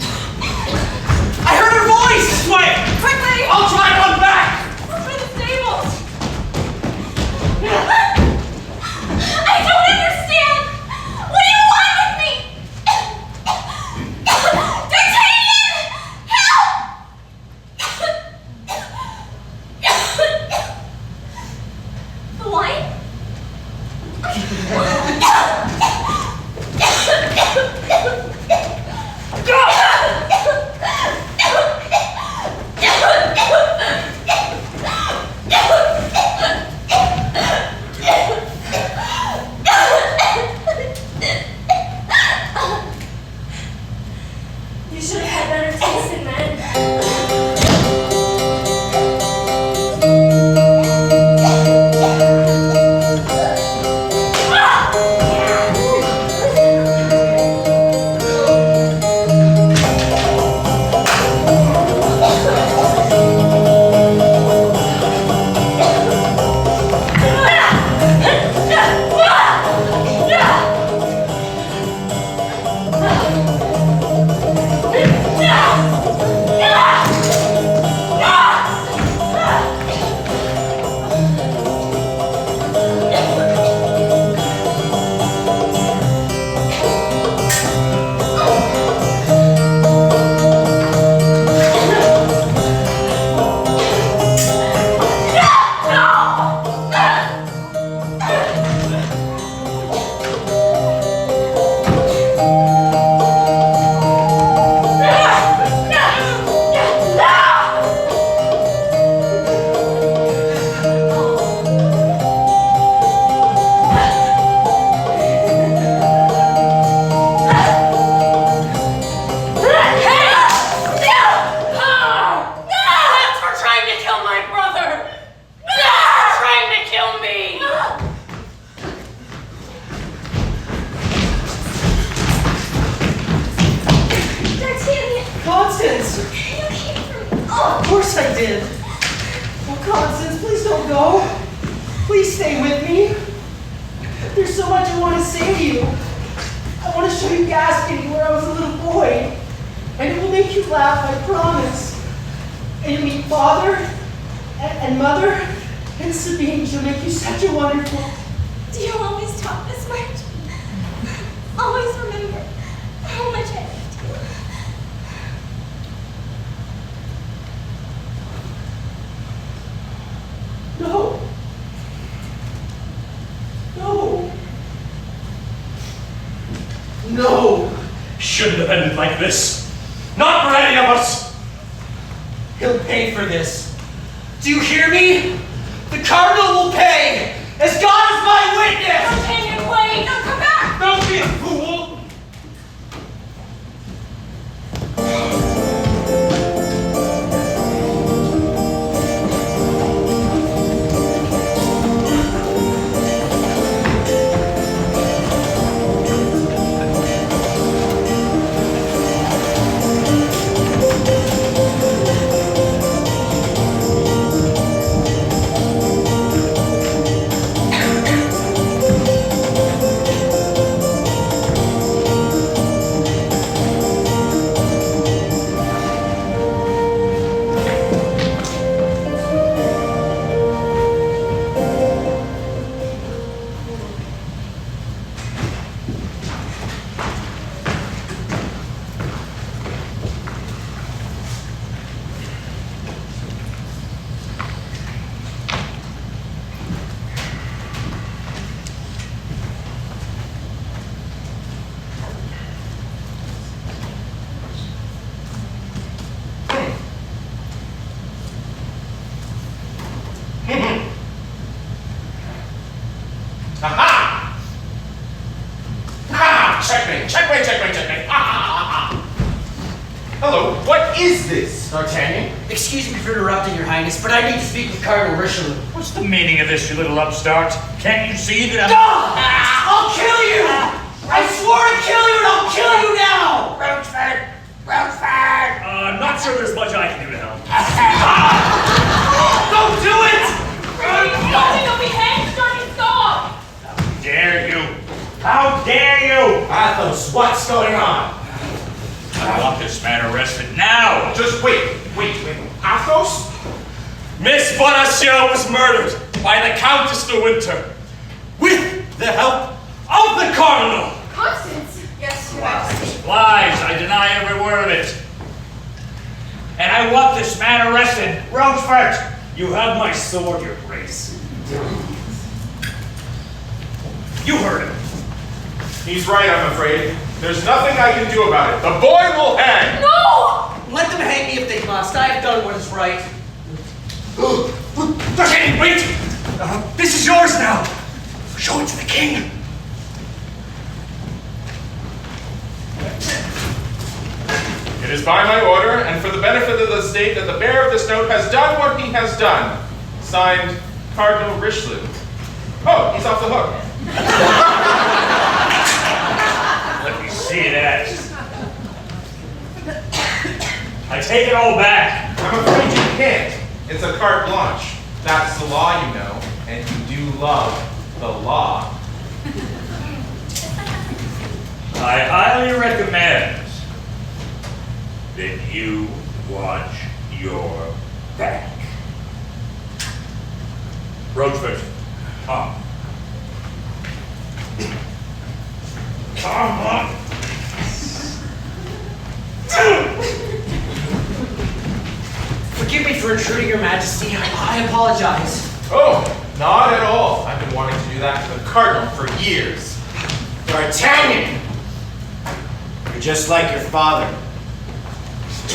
I heard her voice! This way! Quickly! I'll try to run back! Look for the stables. I don't understand. What do you want with me? D'Artagnan! Help! The wine? You should have had better taste in men. Ah! Constance! Oh, of course I did. Oh, Constance, please don't go. Please stay with me. There's so much I want to say to you. I want to show you Gascony where I was a little boy. And it will make you laugh, I promise. And you'll meet Father and Mother and Sabine. She'll make you such a wonderful... Do you always talk this much? Always remember how much I loved you. No. No. No. Shouldn't have ended like this. Not for any of us. He'll pay for this. Do you hear me? The Cardinal will pay, as God is my witness! D'Artagnan, wait! No, come back! Don't be a fool! Hello, what is this? D'Artagnan? Excuse me for interrupting, Your Highness, but I need to speak with Cardinal Richelieu. What's the meaning of this, you little upstart? Can't you see that I'm... I'll kill you! I swore to kill you and I'll kill you now! Roachford! Not sure there's much I can do to help. Don't do it! You'll be hanged, Darkest dog! How dare you? How dare you? Athos, what's going on? I want this man arrested now! Just wait. Athos? Miss Bonacieux was murdered by the Countess de Winter with the help of the Cardinal! Constance! Yes, Your Majesty. Lies, I deny every word of it. And I want this man arrested. Roachford, you have my sword, Your Grace. You heard him. He's right, I'm afraid. There's nothing I can do about it. The boy will hang! No! Let them hang me if they must. I have done what is right. D'Artagnan, wait! This is yours now. Show it to the king. It is by my order, and for the benefit of the state, that the bearer of this note has done what he has done. Signed, Cardinal Richelieu. Oh, he's off the hook. Let me see that. I take it all back. I'm afraid you can't. It's a carte blanche. That's the law, you know, and you do love the law. I highly recommend that you watch your back. Roachford, come. Come on. Forgive me for intruding, Your Majesty. I apologize. Oh, not at all. I've been wanting to do that to the Cardinal for years. D'Artagnan! You're just like your father.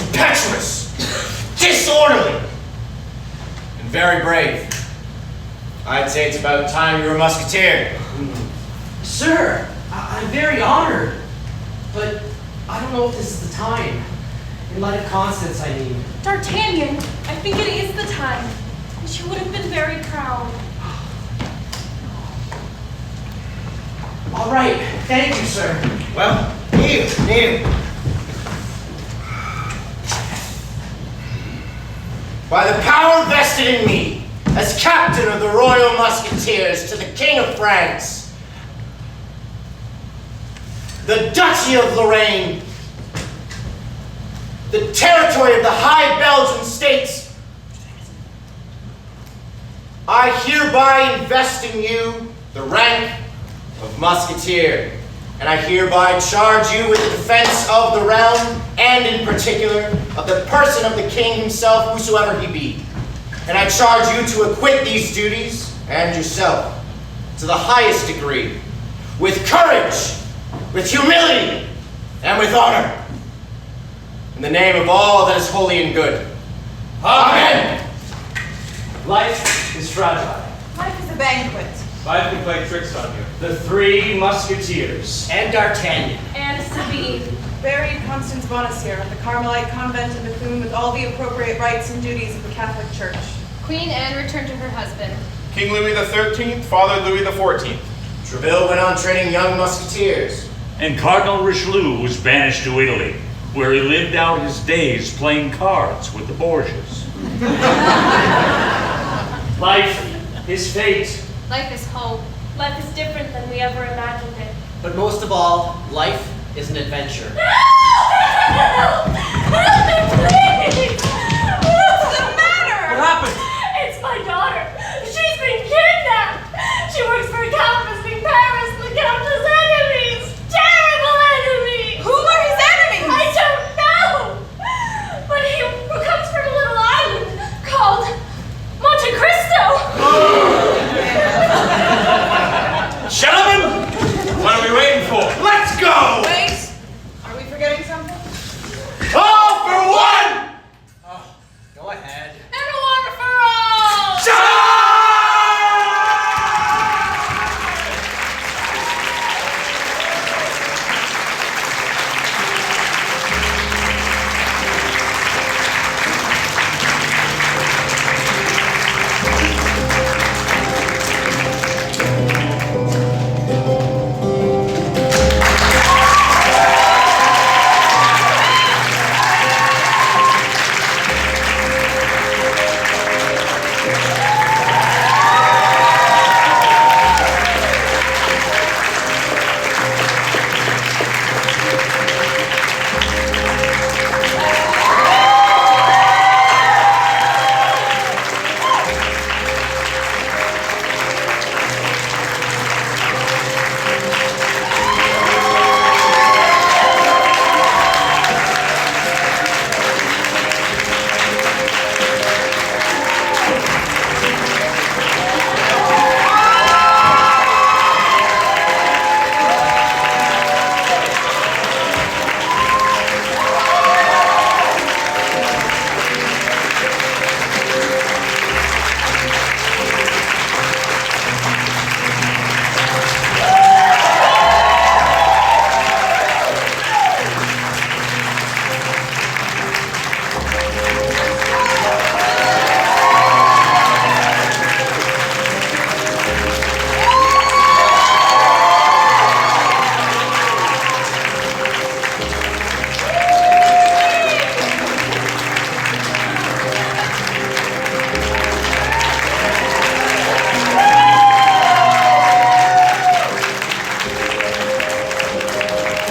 Impetuous, disorderly, and very brave. I'd say it's about time you were a musketeer. Sir, I'm very honored, but I don't know if this is the time. In light of Constance, I mean. D'Artagnan, I think it is the time. And she would have been very proud. All right, thank you, sir. Well, kneel. by the power vested in me as captain of the Royal Musketeers to the King of France, the Duchy of Lorraine, the territory of the High Belgian States, I hereby invest in you the rank of Musketeer, and I hereby charge you with the defense of the realm, and in particular, of the person of the king himself, whosoever he be. And I charge you to acquit these duties, and yourself, to the highest degree, with courage, with humility, and with honor. In the name of all that is holy and good. Amen. Life is fragile. Life is a banquet. Life can play tricks on you. The Three Musketeers. And D'Artagnan. And Sabine. Buried Constance Bonacieux at the Carmelite convent in Bethune with all the appropriate rights and duties of the Catholic Church. Queen Anne returned to her husband. King Louis XIII, Father Louis XIV. Treville went on training young musketeers. And Cardinal Richelieu was banished to Italy, where he lived out his days playing cards with the Borgias. Life is fate. Life is hope. Life is different than we ever imagined it. But most of all, life is an adventure. No!